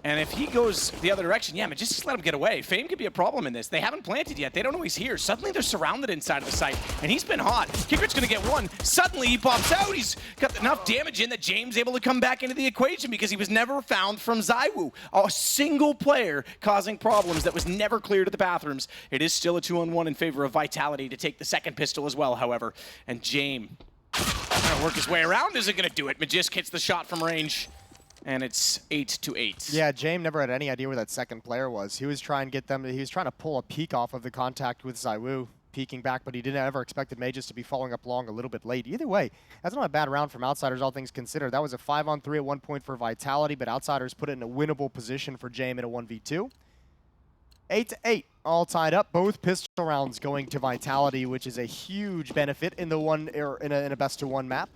And if he goes the other direction, yeah, just let him get away. Fame could be a problem in this. They haven't planted yet. They don't know he's here. Suddenly they're surrounded inside of the site, and he's been hot. Kickert's going to get one. Suddenly he pops out. He's got enough damage in that James able to come back into the equation because he was never found from ZywOo. A single player causing problems that was never cleared at the bathrooms. It is still a 2-on-1 in favor of Vitality to take the second pistol as well, however. And James trying to work his way around isn't going to do it. Magisk hits the shot from range. And it's 8-8. Yeah, Jame never had any idea where that second player was. He was trying to get them. He was trying to pull a peek off of the contact with ZywOo, peeking back, but he didn't ever expected Mages to be following up long a little bit late. Either way, that's not a bad round from Outsiders, all things considered. That was a 5-on-3 at one point for Vitality, but Outsiders put it in a winnable position for Jame in a 1v2. 8-8, all tied up. Both pistol rounds going to Vitality, which is a huge benefit in the in a best-of-1 map.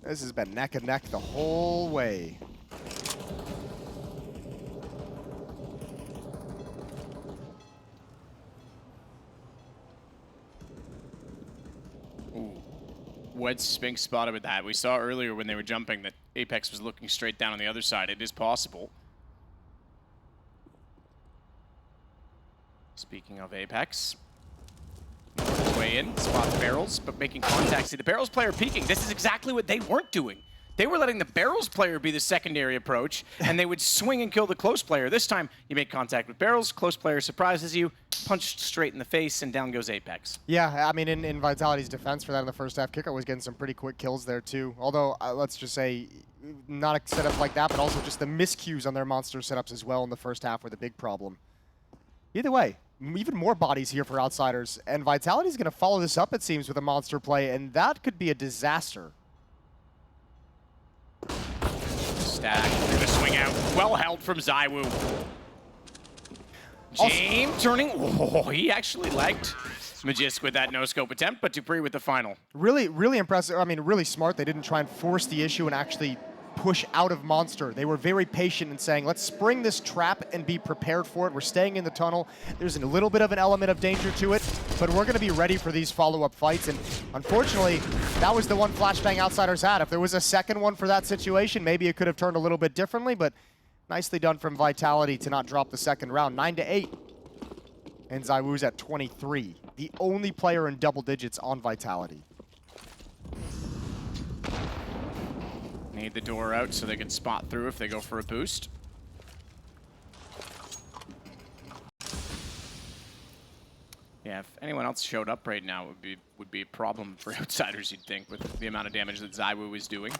This has been neck and neck the whole way. Ooh. Wedge Spink spotted with that. We saw earlier when they were jumping that Apex was looking straight down on the other side. It is possible. Speaking of Apex. Way in, spot the barrels, but making contact. See, the barrels player peeking. This is exactly what they weren't doing. They were letting the barrels player be the secondary approach, and they would swing and kill the close player. This time, you make contact with barrels, close player surprises you, punched straight in the face, and down goes Apex. Yeah, I mean, in Vitality's defense for that in the first half, Kicker was getting some pretty quick kills there, too. Although, let's just say, not a setup like that, but also just the miscues on their monster setups as well in the first half were the big problem. Either way, even more bodies here for Outsiders, and Vitality's going to follow this up, it seems, with a monster play, and that could be a disaster. Stack, they're gonna swing out. Well held from ZywOo. James turning, he actually liked Magisk with that no-scope attempt, but Dupree with the final. Really, really impressive. I mean, really smart. They didn't try and force the issue and actually push out of Monster. They were very patient in saying, let's spring this trap and be prepared for it. We're staying in the tunnel. There's a little bit of an element of danger to it, but we're going to be ready for these follow-up fights. And unfortunately, that was the one flashbang Outsiders had. If there was a second one for that situation, maybe it could have turned a little bit differently, but nicely done from Vitality to not drop the second round. 9-8. And ZywOo's at 23. The only player in double digits on Vitality. Need the door out so they can spot through if they go for a boost. Yeah, if anyone else showed up right now, it would be a problem for Outsiders, you'd think, with the amount of damage that ZywOo is doing.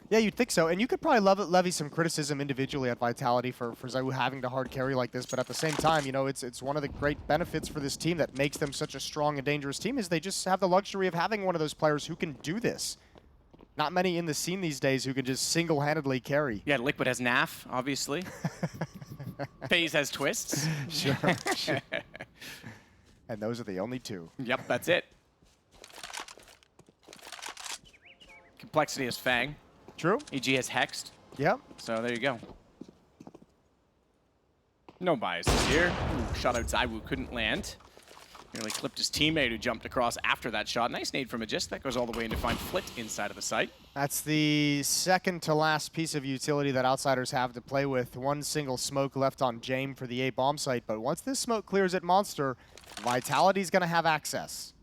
Yeah, you'd think so. And you could probably levy some criticism individually at Vitality for ZywOo having to hard carry like this. But at the same time, you know, it's one of the great benefits for this team that makes them such a strong and dangerous team is they just have the luxury of having one of those players who can do this. Not many in the scene these days who can just single-handedly carry. Yeah, Liquid has NAF, obviously. FaZe has twists. Sure. And those are the only two. Yep, that's it. Complexity has Fang. True. EG has Hexed. Yep. So there you go. No biases here. Ooh, shot out ZywOo, couldn't land. Nearly clipped his teammate who jumped across after that shot. Nice nade from Magist. That goes all the way in to find Flit inside of the site. That's the second to last piece of utility that Outsiders have to play with. One single smoke left on Jame for the A bomb site, but once this smoke clears at Monster, Vitality's gonna have access.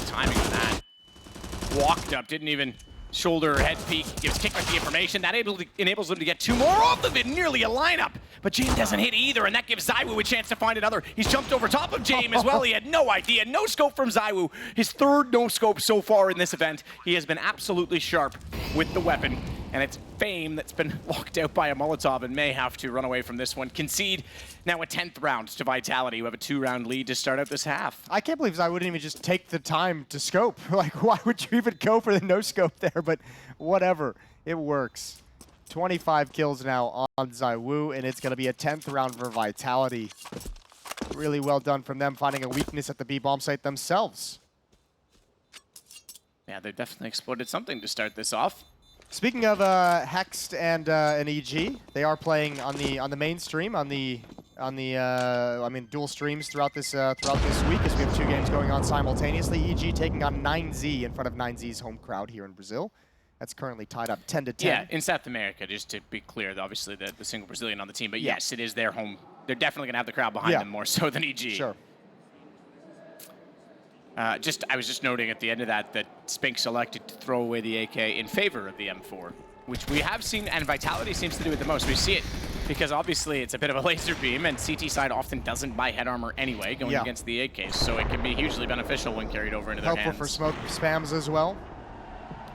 Timing on that. Walked up, didn't even shoulder or head peek. Gives Kickback the information. That enables them to get 2 more off of it. Nearly a lineup. But Jame doesn't hit either, and that gives ZywOo a chance to find another. He's jumped over top of Jame as well. He had no idea. No scope from ZywOo. His 3rd no scope so far in this event. He has been absolutely sharp with the weapon. And it's Fame that's been locked out by a Molotov and may have to run away from this one. Concede now a 10th round to Vitality, who have a 2-round lead to start out this half. I can't believe ZywOo didn't even just take the time to scope. Like, why would you even go for the no scope there? But whatever, it works. 25 kills now on ZywOo, and it's going to be a 10th round for Vitality. Really well done from them, finding a weakness at the B bomb site themselves. Yeah, they've definitely exploited something to start this off. Speaking of Hexed and an EG, they are playing on the main stream, I mean dual streams throughout this week, as we have 2 games going on simultaneously. EG taking on 9Z in front of 9Z's home crowd here in Brazil. That's currently tied up 10-10. Yeah, in South America, just to be clear, obviously the single Brazilian on the team, but yes, it is their home. They're definitely gonna have the crowd behind them more so than EG. Sure. I was just noting at the end of that Spink selected to throw away the AK in favor of the M4, which we have seen, and Vitality seems to do it the most. We see it because obviously it's a bit of a laser beam, and CT side often doesn't buy head armor anyway going against the AKs, so it can be hugely beneficial when carried over into their hands. Helpful for smoke spams as well.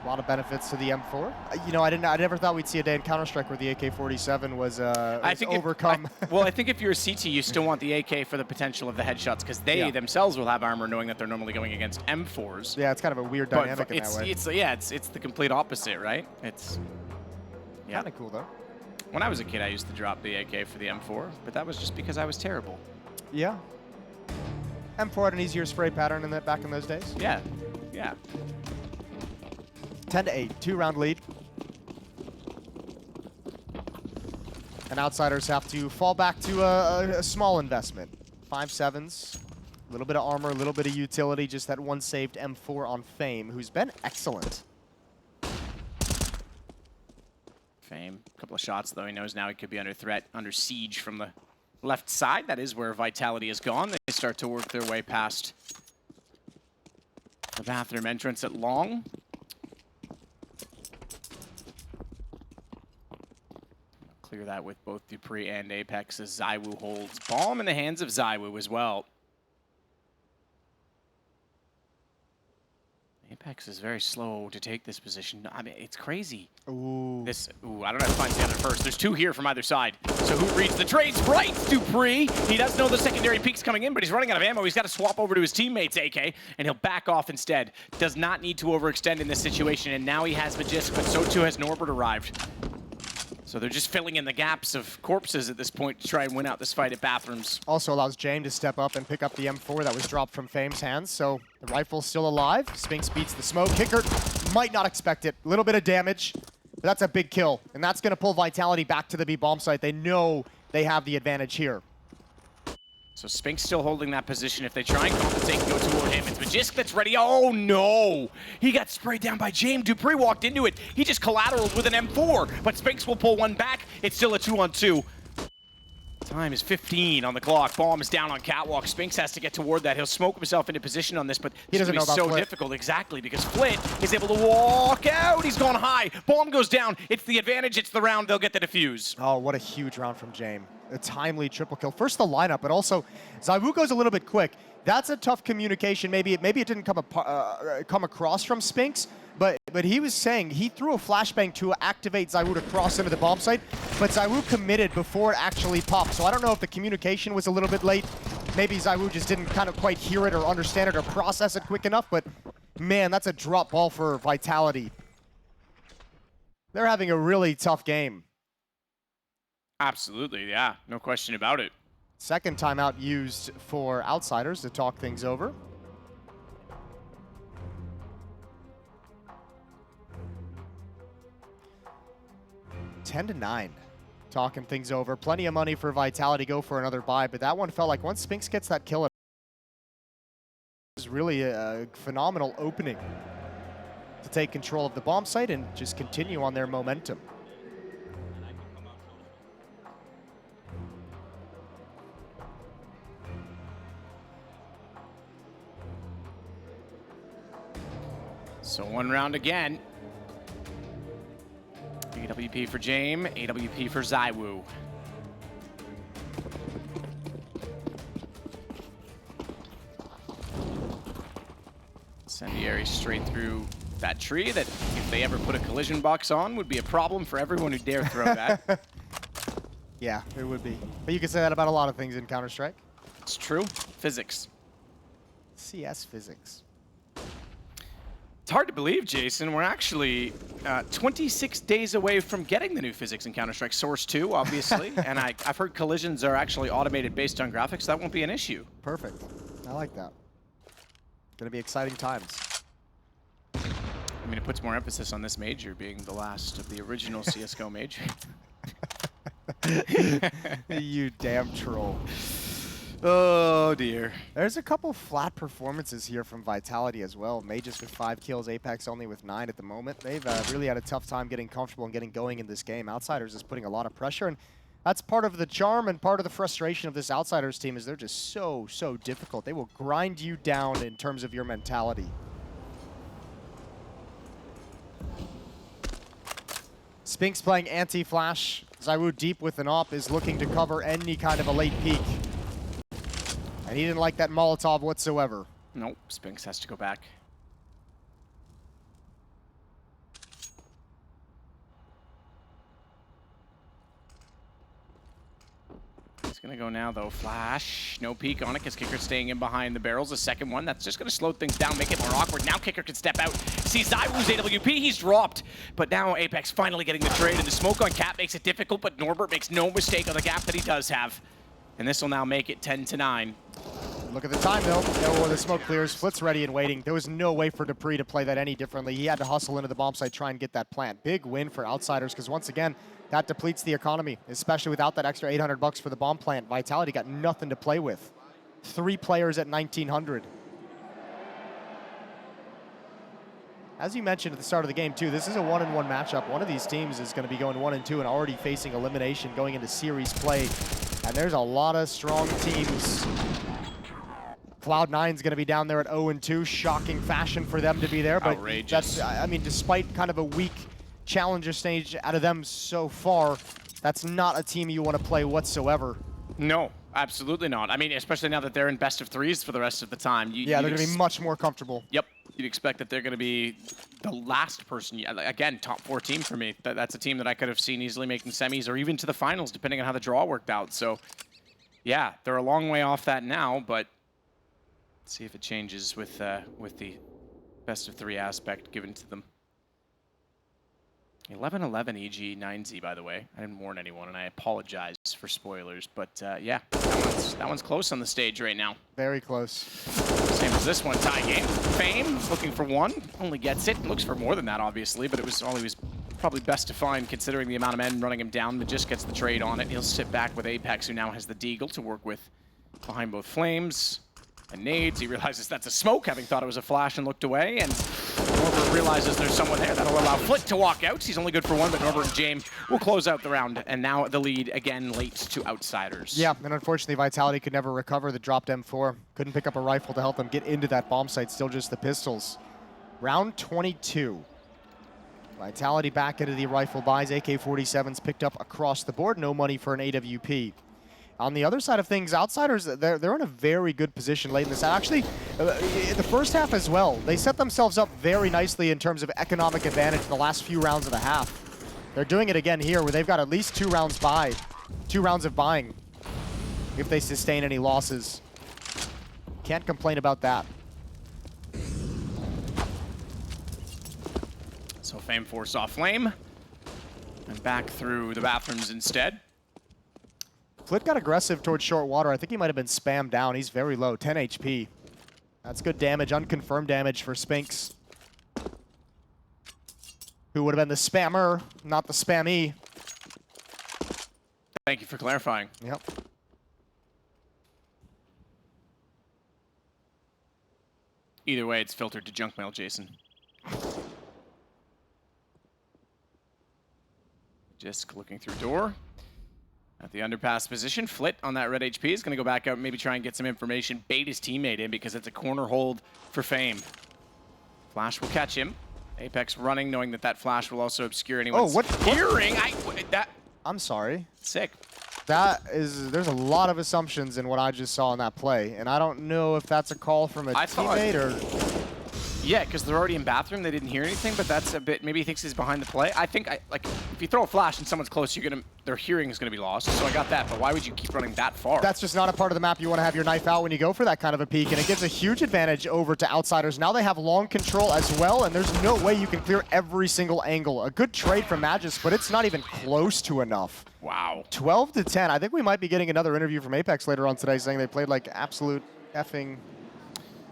A lot of benefits to the M4. You know, I never thought we'd see a day in Counter-Strike where the AK-47 was overcome. I think if you're a CT, you still want the AK for the potential of the headshots, because they themselves will have armor, knowing that they're normally going against M4s. Yeah, it's kind of a weird dynamic in that way. It's the complete opposite, right? It's kind of cool though. When I was a kid, I used to drop the AK for the M4, but that was just because I was terrible. Yeah. M4 had an easier spray pattern in that back in those days. Yeah. Yeah. 10-8, 2-round lead. And Outsiders have to fall back to a small investment. 5-7s, a little bit of armor, a little bit of utility, just that one saved M4 on Fame, who's been excellent. Fame, a couple of shots though. He knows now he could be under threat, under siege from the left side. That is where Vitality has gone. They start to work their way past the bathroom entrance at long. Clear that with both Dupree and Apex as ZywOo holds bomb in the hands of ZywOo as well. Apex is very slow to take this position. I mean, it's crazy. Ooh. I don't know how to find the other first. There's 2 here from either side. So who reads the trades? Right, Dupree. He does know the secondary peek's coming in, but he's running out of ammo. He's got to swap over to his teammate's AK, and he'll back off instead. Does not need to overextend in this situation, and now he has Magist, but so too has Norbert arrived. So they're just filling in the gaps of corpses at this point to try and win out this fight at bathrooms. Also allows Jame to step up and pick up the M4 that was dropped from Fame's hands. So the rifle's still alive. Spinks beats the smoke. Kicker might not expect it. A little bit of damage, but that's a big kill. And that's going to pull Vitality back to the B bomb site. They know they have the advantage here. So Spink's still holding that position. If they try and compensate and go toward him, it's Magisk that's ready. Oh no! He got sprayed down by Jame. Dupree walked into it. He just collateraled with an M4, but Spinks will pull one back. It's still a 2-on-2. Time is 15 on the clock. Bomb is down on catwalk. Spinks has to get toward that. He'll smoke himself into position on this, but he doesn't know about so Flit. difficult. Exactly, because Flit is able to walk out. He's gone high. Bomb goes down. It's the advantage. It's the round. They'll get the defuse. Oh, what a huge round from Jame. A timely triple kill. First the lineup, but also ZywOo goes a little bit quick. That's a tough communication. Maybe it didn't come across from Spinks, but he was saying he threw a flashbang to activate ZywOo to cross into the bomb site, but ZywOo committed before it actually popped. So I don't know if the communication was a little bit late. Maybe ZywOo just didn't kind of quite hear it or understand it or process it quick enough, but man, that's a drop ball for Vitality. They're having a really tough game. Absolutely, yeah. No question about it. Second timeout used for Outsiders to talk things over. 10-9. Talking things over. Plenty of money for Vitality. Go for another buy, but that one felt like once Spinks gets that kill, it was really a phenomenal opening to take control of the bomb site and just continue on their momentum. So 1 round again. AWP for Jame, AWP for ZywOo. Incendiary straight through that tree that, if they ever put a collision box on, would be a problem for everyone who dare throw that. Yeah, it would be. But you can say that about a lot of things in Counter-Strike. It's true. Physics. CS physics. It's hard to believe, Jason. We're actually 26 days away from getting the new physics in Counter-Strike. Source 2, obviously. And I've heard collisions are actually automated based on graphics. So that won't be an issue. Perfect. I like that. Gonna be exciting times. I mean, it puts more emphasis on this major being the last of the original CSGO major. You damn troll. Oh, dear. There's a couple flat performances here from Vitality as well. Mages with 5 kills, Apex only with 9 at the moment. They've really had a tough time getting comfortable and getting going in this game. Outsiders is putting a lot of pressure, and that's part of the charm and part of the frustration of this Outsiders team is they're just so difficult. They will grind you down in terms of your mentality. Spinks playing anti-flash. ZywOo deep with an op is looking to cover any kind of a late peek. And he didn't like that Molotov whatsoever. Nope, Spinks has to go back. He's gonna go now though. Flash, no peek on it because Kicker staying in behind the barrels. A second one, that's just gonna slow things down, make it more awkward. Now Kicker can step out. See ZywOo's AWP, he's dropped. But now Apex finally getting the trade, and the smoke on Cat makes it difficult, but Norbert makes no mistake on the gap that he does have. And this will now make it 10-9. Look at the time though. Oh, the smoke clears. Flit's ready and waiting. There was no way for Dupree to play that any differently. He had to hustle into the bomb site, try and get that plant. Big win for Outsiders because once again, that depletes the economy, especially without that extra 800 bucks for the bomb plant. Vitality got nothing to play with. 3 players at 1900. As you mentioned at the start of the game too, this is a 1-on-1 matchup. One of these teams is going to be going 1-2 and already facing elimination going into series play. And there's a lot of strong teams. Cloud9's going to be down there at 0-2. Shocking fashion for them to be there. But outrageous. That's, I mean, despite kind of a weak challenger stage out of them so far, that's not a team you want to play whatsoever. No, absolutely not. I mean, especially now that they're in best of 3s for the rest of the time. Yeah, they're going to be much more comfortable. Yep. You'd expect that they're going to be the last person. Again, top 4 team for me. That's a team that I could have seen easily making semis or even to the finals, depending on how the draw worked out. So, yeah, they're a long way off that now, but let's see if it changes with the best of 3 aspect given to them. 11-11 EG 9Z, by the way. I didn't warn anyone, and I apologize for spoilers. But, yeah, that one's close on the stage right now. Very close. Same as this one, tie game. Fame, looking for 1, only gets it. Looks for more than that, obviously, but it was all he was probably best to find considering the amount of men running him down. But just gets the trade on it. He'll sit back with Apex, who now has the Deagle to work with behind both Flames and nades. He realizes that's a smoke, having thought it was a flash and looked away, and Norbert realizes there's someone there. That'll allow Flit to walk out. He's only good for 1, but Norbert and Jame will close out the round, and now the lead again late to Outsiders. Yeah, and unfortunately Vitality could never recover the dropped M4. Couldn't pick up a rifle to help them get into that bomb site, still just the pistols. Round 22. Vitality back into the rifle buys. AK-47s picked up across the board. No money for an AWP. On the other side of things, Outsiders, they're in a very good position late in this. Actually, in the first half as well, they set themselves up very nicely in terms of economic advantage in the last few rounds of the half. They're doing it again here, where they've got at least 2 rounds of buying if they sustain any losses. Can't complain about that. So Fame forced off Flame and back through the bathrooms instead. Flit got aggressive towards short water. I think he might have been spammed down. He's very low, 10 HP. That's good damage, unconfirmed damage for Spinks, who would have been the spammer, not the spammee. Thank you for clarifying. Yep. Either way, it's filtered to junk mail, Jason. Just looking through door. At the underpass position, Flit on that red HP is going to go back out and maybe try and get some information, bait his teammate in because it's a corner hold for Fame. Flash will catch him. Apex running, knowing that that flash will also obscure anyone's hearing. I'm sorry. Sick. There's a lot of assumptions in what I just saw in that play, and I don't know if that's a call from a teammate or... Yeah, because they're already in bathroom, they didn't hear anything, but that's a bit, maybe he thinks he's behind the play. I think, like, if you throw a flash and someone's close, their hearing is gonna be lost, so I got that, but why would you keep running that far? That's just not a part of the map you want to have your knife out when you go for that kind of a peek, and it gives a huge advantage over to Outsiders. Now they have long control as well, and there's no way you can clear every single angle. A good trade from Magis, but it's not even close to enough. Wow. 12 to 10. I think we might be getting another interview from Apex later on today saying they played like absolute effing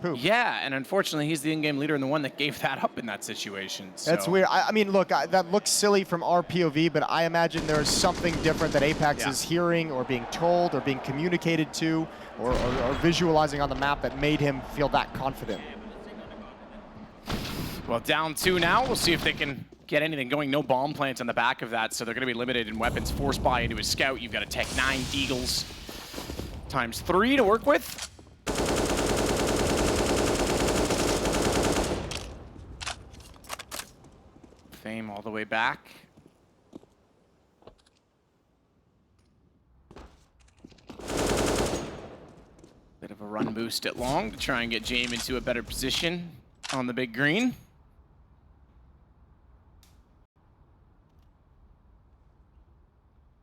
poop. Yeah, and unfortunately, he's the in-game leader and the one that gave that up in that situation. So. That's weird. I mean, look, that looks silly from our POV, but I imagine there's something different that Apex is hearing or being told or being communicated to or visualizing on the map that made him feel that confident. Well, down 2 now. We'll see if they can get anything going. No bomb plants on the back of that, so they're going to be limited in weapons. Force buy into his scout. You've got a Tech 9 Deagles ×3 to work with. Fame all the way back. Bit of a run boost at long to try and get Jame into a better position on the big green.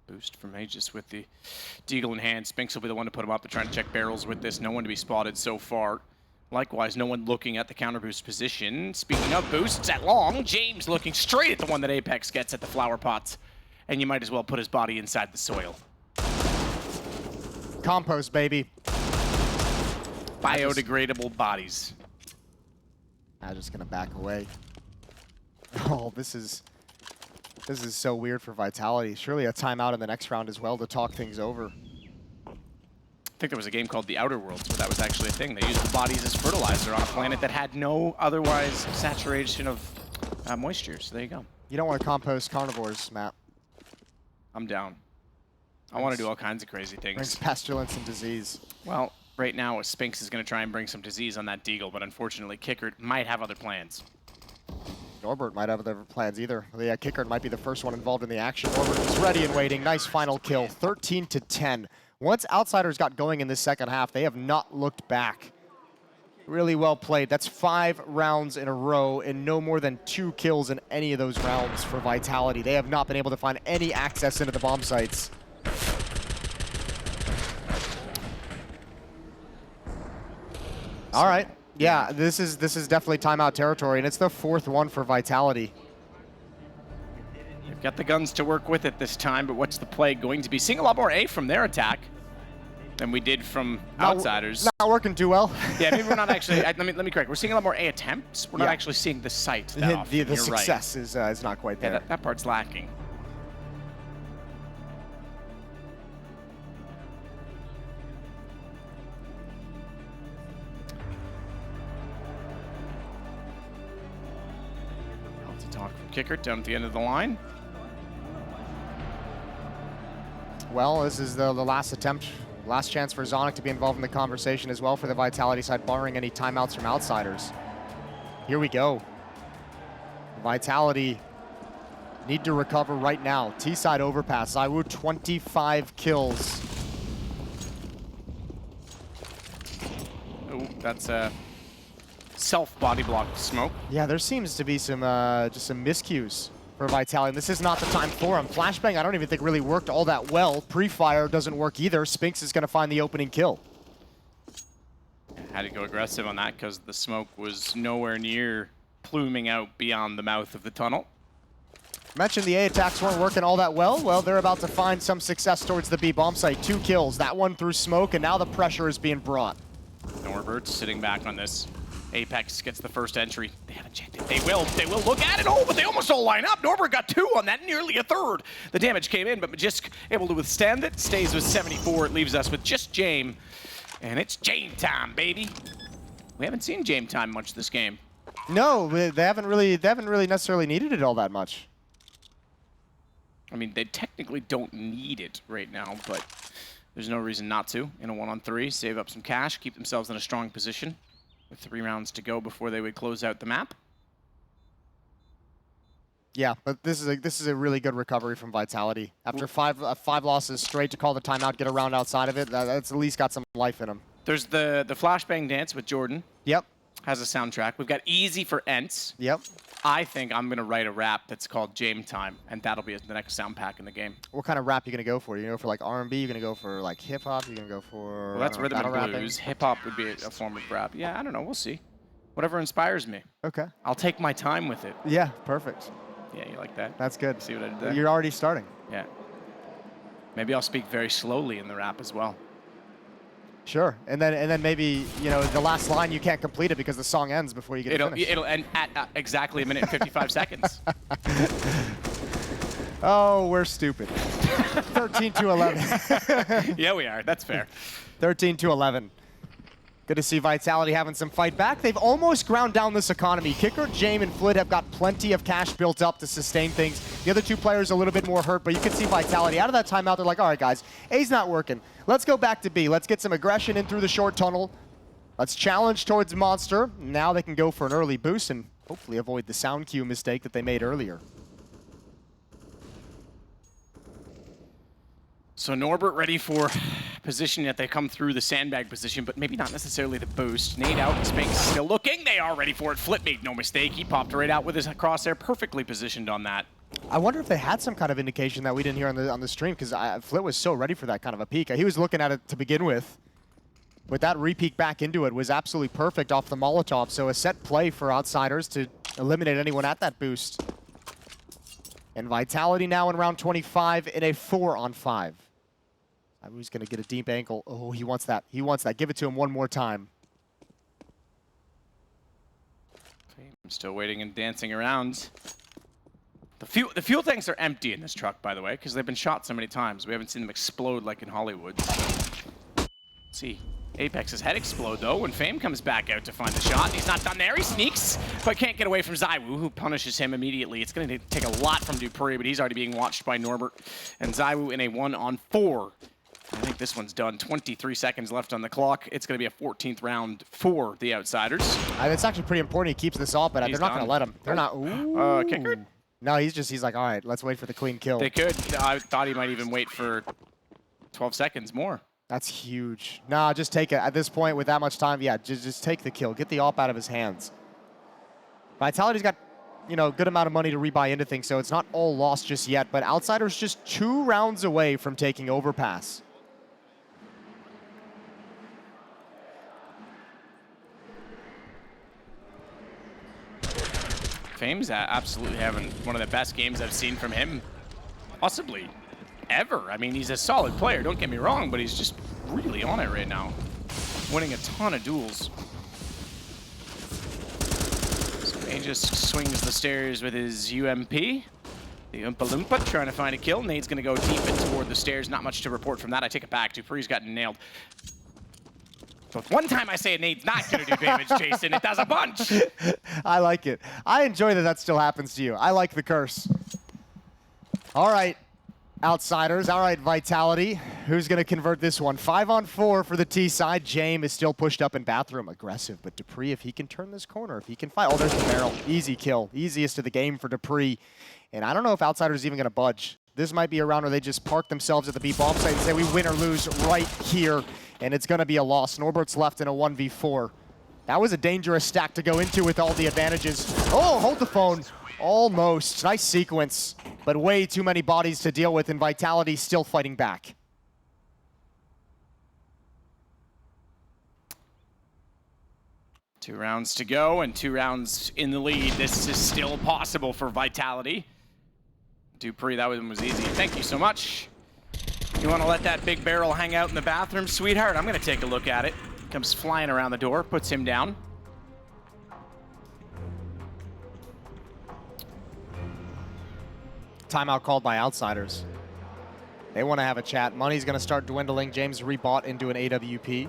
Boost from Aegis with the Deagle in hand. Spinks will be the one to put him up. They're trying to check barrels with this. No one to be spotted so far. Likewise, no one looking at the counter boost position. Speaking of boosts at long, James looking straight at the one that Apex gets at the flower pots. And you might as well put his body inside the soil. Compost, baby. Biodegradable bodies. I'm just gonna back away. Oh, this is so weird for Vitality. Surely a timeout in the next round as well to talk things over. I think there was a game called The Outer Worlds where that was actually a thing. They used the bodies as fertilizer on a planet that had no otherwise saturation of moisture. So there you go. You don't want to compost carnivores, Matt. I'm down. I want to do all kinds of crazy things. Brings pestilence and disease. Well, right now, Spinks is going to try and bring some disease on that Deagle, but unfortunately, Kickert might have other plans. Norbert might have other plans either. Yeah, Kickert might be the first one involved in the action. Norbert is ready and waiting. Nice final kill. 13 to 10. Once Outsiders got going in this second half, they have not looked back. Really well played. That's 5 rounds in a row and no more than 2 kills in any of those rounds for Vitality. They have not been able to find any access into the bomb sites. All right. Yeah, this is definitely timeout territory, and it's the 4th one for Vitality. They've got the guns to work with it this time, but what's the play going to be? Seeing a lot more A from their attack than we did from Outsiders. Not working too well. Yeah, maybe we're not actually. Let me correct. We're seeing a lot more A attempts. We're not actually seeing the site that often. The success is not quite there. Yeah, that part's lacking. Talk from Kickert down at the end of the line. Well, this is the last attempt, last chance for Zonic to be involved in the conversation as well for the Vitality side, barring any timeouts from Outsiders. Here we go. Vitality need to recover right now. T-side overpass. ZywOo 25 kills. Oh, that's a self-body block smoke. Yeah, there seems to be some just some miscues for Vitality. This is not the time for him. Flashbang, I don't even think really worked all that well. Pre-fire doesn't work either. Spinks is going to find the opening kill. Had to go aggressive on that because the smoke was nowhere near pluming out beyond the mouth of the tunnel. Mentioned the A attacks weren't working all that well. Well, they're about to find some success towards the B bomb site. 2 kills, that one through smoke, and now the pressure is being brought. Norbert sitting back on this. Apex gets the first entry. They haven't checked it. They will look at it. Oh, but they almost all line up. Norbert got 2 on that, nearly a third. The damage came in, but Magisk able to withstand it. Stays with 74. It leaves us with just Jame. And it's Jame time, baby. We haven't seen Jame time much this game. No, they haven't really necessarily needed it all that much. I mean, they technically don't need it right now, but there's no reason not to. In a 1-on-3, save up some cash, keep themselves in a strong position. With 3 rounds to go before they would close out the map. Yeah, but this is a really good recovery from Vitality. After five losses straight to call the timeout, get a round outside of it, that's at least got some life in them. There's the flashbang dance with Jordan. Yep. Has a soundtrack. We've got Easy for Ents. Yep. I think I'm going to write a rap that's called Jame Time, and that'll be the next sound pack in the game. What kind of rap are you going to go for? You going to go for like R&B? You're going to go for like hip-hop? You're going to go for... Well, that's rhythm and battle blues. Hip-hop would be a form of rap. Yeah, I don't know. We'll see. Whatever inspires me. Okay. I'll take my time with it. Yeah, perfect. Yeah, you like that? That's good. See what I did there? You're already starting. Yeah. Maybe I'll speak very slowly in the rap as well. Sure, and then maybe, you know, the last line you can't complete it because the song ends before you get to finish. It'll end at exactly 1 minute and 55 seconds. Oh, we're stupid. 13 to 11. Yeah, we are. That's fair. 13 to 11. Good to see Vitality having some fight back. They've almost ground down this economy. Kicker, Jame, and Flit have got plenty of cash built up to sustain things. The other 2 players a little bit more hurt, but you can see Vitality out of that timeout. They're like, all right, guys, A's not working. Let's go back to B. Let's get some aggression in through the short tunnel. Let's challenge towards Monster. Now they can go for an early boost and hopefully avoid the sound cue mistake that they made earlier. So Norbert ready for position that they come through the sandbag position, but maybe not necessarily the boost. Nade out, Spinks still looking. They are ready for it. Flip made no mistake. He popped right out with his crosshair, perfectly positioned on that. I wonder if they had some kind of indication that we didn't hear on the stream, because Flit was so ready for that kind of a peek. He was looking at it to begin with. But that re-peek back into it was absolutely perfect off the Molotov, so a set play for Outsiders to eliminate anyone at that boost. And Vitality now in round 25 in a 4-on-5. Who's going to get a deep ankle? Oh, he wants that. He wants that. Give it to him one more time. I'm still waiting and dancing around. The fuel tanks are empty in this truck, by the way, because they've been shot so many times. We haven't seen them explode like in Hollywood. Let's see. Apex's head explode, though, when Fame comes back out to find the shot. He's not done there. He sneaks, but can't get away from ZywOo, who punishes him immediately. It's going to take a lot from dupreeh, but he's already being watched by Norbert. And ZywOo in a 1-on-4. I think this one's done. 23 seconds left on the clock. It's going to be a 14th round for the Outsiders. It's actually pretty important he keeps this off, but they're not going to let him. They're not. Ooh. Kicker? No, he's like, all right, let's wait for the clean kill. They could. I thought he might even wait for 12 seconds more. That's huge. Nah, just take it. At this point, with that much time, yeah, just take the kill. Get the op out of his hands. Vitality's got, you know, a good amount of money to rebuy into things, so it's not all lost just yet, but Outsiders just 2 rounds away from taking Overpass. Fame's absolutely having one of the best games I've seen from him, possibly ever. I mean, he's a solid player, don't get me wrong, but he's just really on it right now. Winning a ton of duels. So he just swings the stairs with his UMP. The Oompa Loompa trying to find a kill. Nade's going to go deep in toward the stairs. Not much to report from that. I take it back. dupreeh's gotten nailed. So one time I say a nade's not going to do damage, Jason, it does a bunch. I like it. I enjoy that still happens to you. I like the curse. All right, Outsiders. All right, Vitality. Who's going to convert this one? 5-on-4 for the T side. Jame is still pushed up in bathroom. Aggressive, but dupreeh, if he can turn this corner, if he can fight. Oh, there's the barrel. Easy kill. Easiest of the game for dupreeh. And I don't know if Outsiders is even going to budge. This might be a round where they just park themselves at the B bomb site and say we win or lose right here. And it's going to be a loss. Norbert's left in a 1v4. That was a dangerous stack to go into with all the advantages. Oh, hold the phone. Almost. Nice sequence, but way too many bodies to deal with, and Vitality still fighting back. Two rounds to go and 2 rounds in the lead. This is still possible for Vitality. dupreeh, that one was easy. Thank you so much. You want to let that big barrel hang out in the bathroom, sweetheart? I'm going to take a look at it. Comes flying around the door, puts him down. Timeout called by Outsiders. They want to have a chat. Money's going to start dwindling. James rebought into an AWP.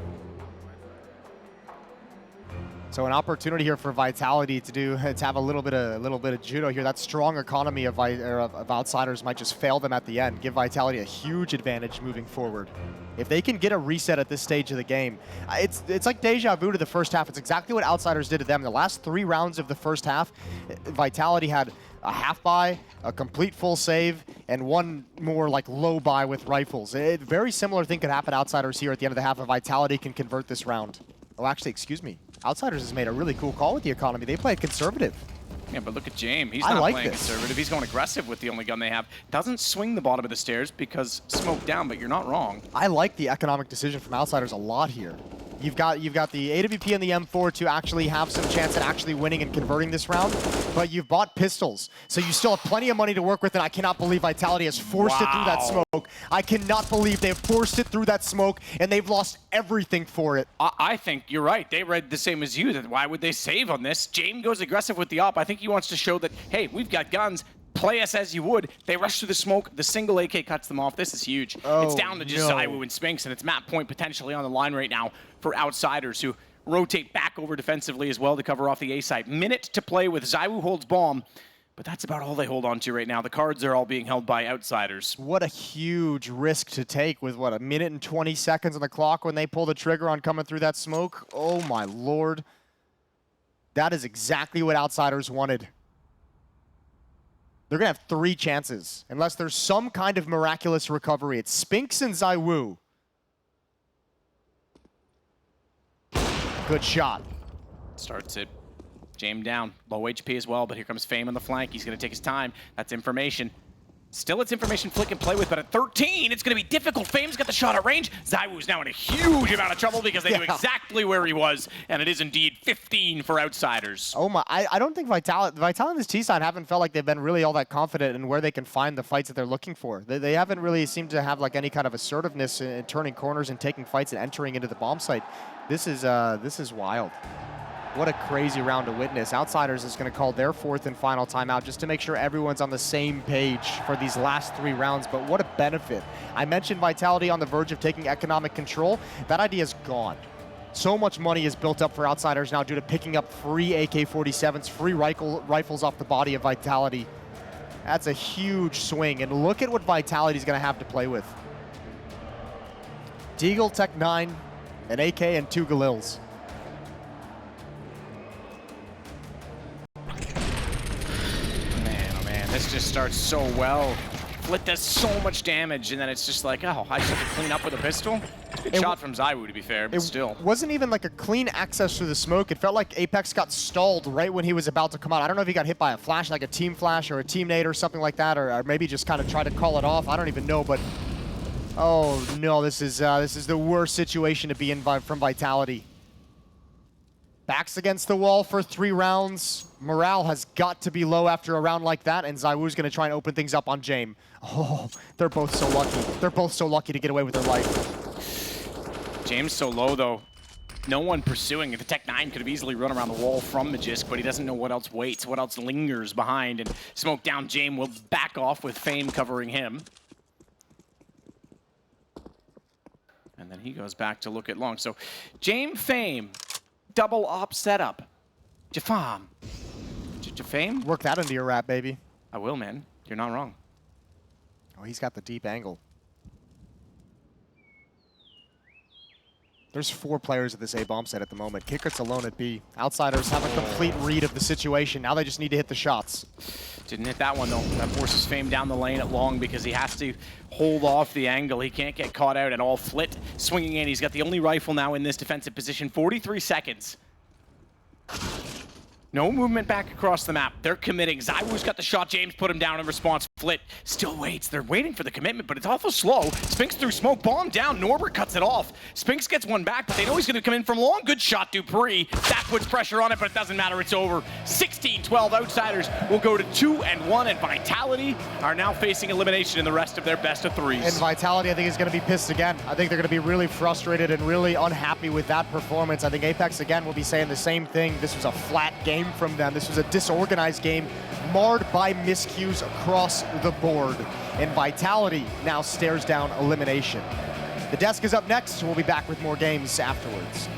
So an opportunity here for Vitality to have a little bit of judo here. That strong economy of Outsiders might just fail them at the end. Give Vitality a huge advantage moving forward. If they can get a reset at this stage of the game, it's like deja vu to the first half. It's exactly what Outsiders did to them. The last 3 rounds of the first half, Vitality had a half buy, a complete full save, and one more like low buy with rifles. A very similar thing could happen to Outsiders here at the end of the half if Vitality can convert this round. Oh, actually, excuse me. Outsiders has made a really cool call with the economy. They played conservative. Yeah, but look at James. He's not playing conservative. He's going aggressive with the only gun they have. Doesn't swing the bottom of the stairs because smoke down, but you're not wrong. I like the economic decision from Outsiders a lot here. You've got the AWP and the M4 to actually have some chance at actually winning and converting this round, but you've bought pistols, so you still have plenty of money to work with, and I cannot believe Vitality has forced it through that smoke. I cannot believe they've forced it through that smoke, and they've lost everything for it. I think you're right. They read the same as you. That why would they save on this? James goes aggressive with the op. I think he wants to show that, hey, we've got guns. Play us as you would. They rush through the smoke. The single AK cuts them off. This is huge. It's down to just ZywOo and Spinks, and it's map point potentially on the line right now for Outsiders, who rotate back over defensively as well to cover off the A side. Minute to play with ZywOo holds bomb, but that's about all they hold on to right now. The cards are all being held by Outsiders. What a huge risk to take with, what, a minute and 20 seconds on the clock when they pull the trigger on coming through that smoke? Oh my lord. That is exactly what Outsiders wanted. They're going to have 3 chances, unless there's some kind of miraculous recovery. It's Spinks and ZywOo. Good shot. Starts it. James down. Low HP as well, but here comes Fame on the flank. He's going to take his time. That's information. Still, it's information Flick can play with, but at 13, it's going to be difficult. Fame's got the shot at range. ZywOo's now in a huge amount of trouble because they knew exactly where he was, and it is indeed 15 for Outsiders. Oh my, I don't think Vitality on this T side haven't felt like they've been really all that confident in where they can find the fights that they're looking for. They haven't really seemed to have like any kind of assertiveness in turning corners and taking fights and entering into the bomb site. This is wild. What a crazy round to witness. Outsiders is going to call their 4th and final timeout just to make sure everyone's on the same page for these last 3 rounds, but what a benefit. I mentioned Vitality on the verge of taking economic control. That idea is gone. So much money is built up for Outsiders now due to picking up free AK-47s, free rifles off the body of Vitality. That's a huge swing, and look at what Vitality's going to have to play with. Deagle, Tech 9, an AK, and 2 Galils. This just starts so well. Flit does so much damage, and then it's just like, oh, I just have to clean up with a pistol. Good shot from ZywOo, to be fair, but still. It wasn't even like a clean access through the smoke. It felt like Apex got stalled right when he was about to come out. I don't know if he got hit by a flash, like a team flash or a team nade or something like that, or maybe just kind of tried to call it off. I don't even know, but oh no, this is the worst situation to be in from Vitality. Backs against the wall for 3 rounds. Morale has got to be low after a round like that, and ZywOo's going to try and open things up on James. Oh, they're both so lucky. They're both so lucky to get away with their life. James so low, though. No one pursuing. The Tech 9 could have easily run around the wall from Magisk, but he doesn't know what else waits, what else lingers behind, and smoke down James will back off with Fame covering him. And then he goes back to look at long. So James, Fame, double op setup. Jafam. Jafame? Work that into your rap, baby. I will, man. You're not wrong. Oh, he's got the deep angle. There's 4 players at this A bomb set at the moment. Kickert's alone at B. Outsiders have a complete read of the situation. Now they just need to hit the shots. Didn't hit that one, though. That forces Fame down the lane at long because he has to hold off the angle. He can't get caught out at all. Flit swinging in. He's got the only rifle now in this defensive position. 43 seconds. No movement back across the map. They're committing. ZywOo's got the shot. James put him down in response. Flit still waits. They're waiting for the commitment, but it's awful slow. Spinks through smoke. Bomb down. Norbert cuts it off. Spinks gets one back, but they know he's going to come in from long. Good shot, Dupree. That puts pressure on it, but it doesn't matter. It's over. 16-12. Outsiders will go to 2-1, and Vitality are now facing elimination in the rest of their best of 3s. And Vitality, I think, is going to be pissed again. I think they're going to be really frustrated and really unhappy with that performance. I think Apex, again, will be saying the same thing. This was a flat game game from them. This was a disorganized game, marred by miscues across the board. And Vitality now stares down elimination. The desk is up next. We'll be back with more games afterwards.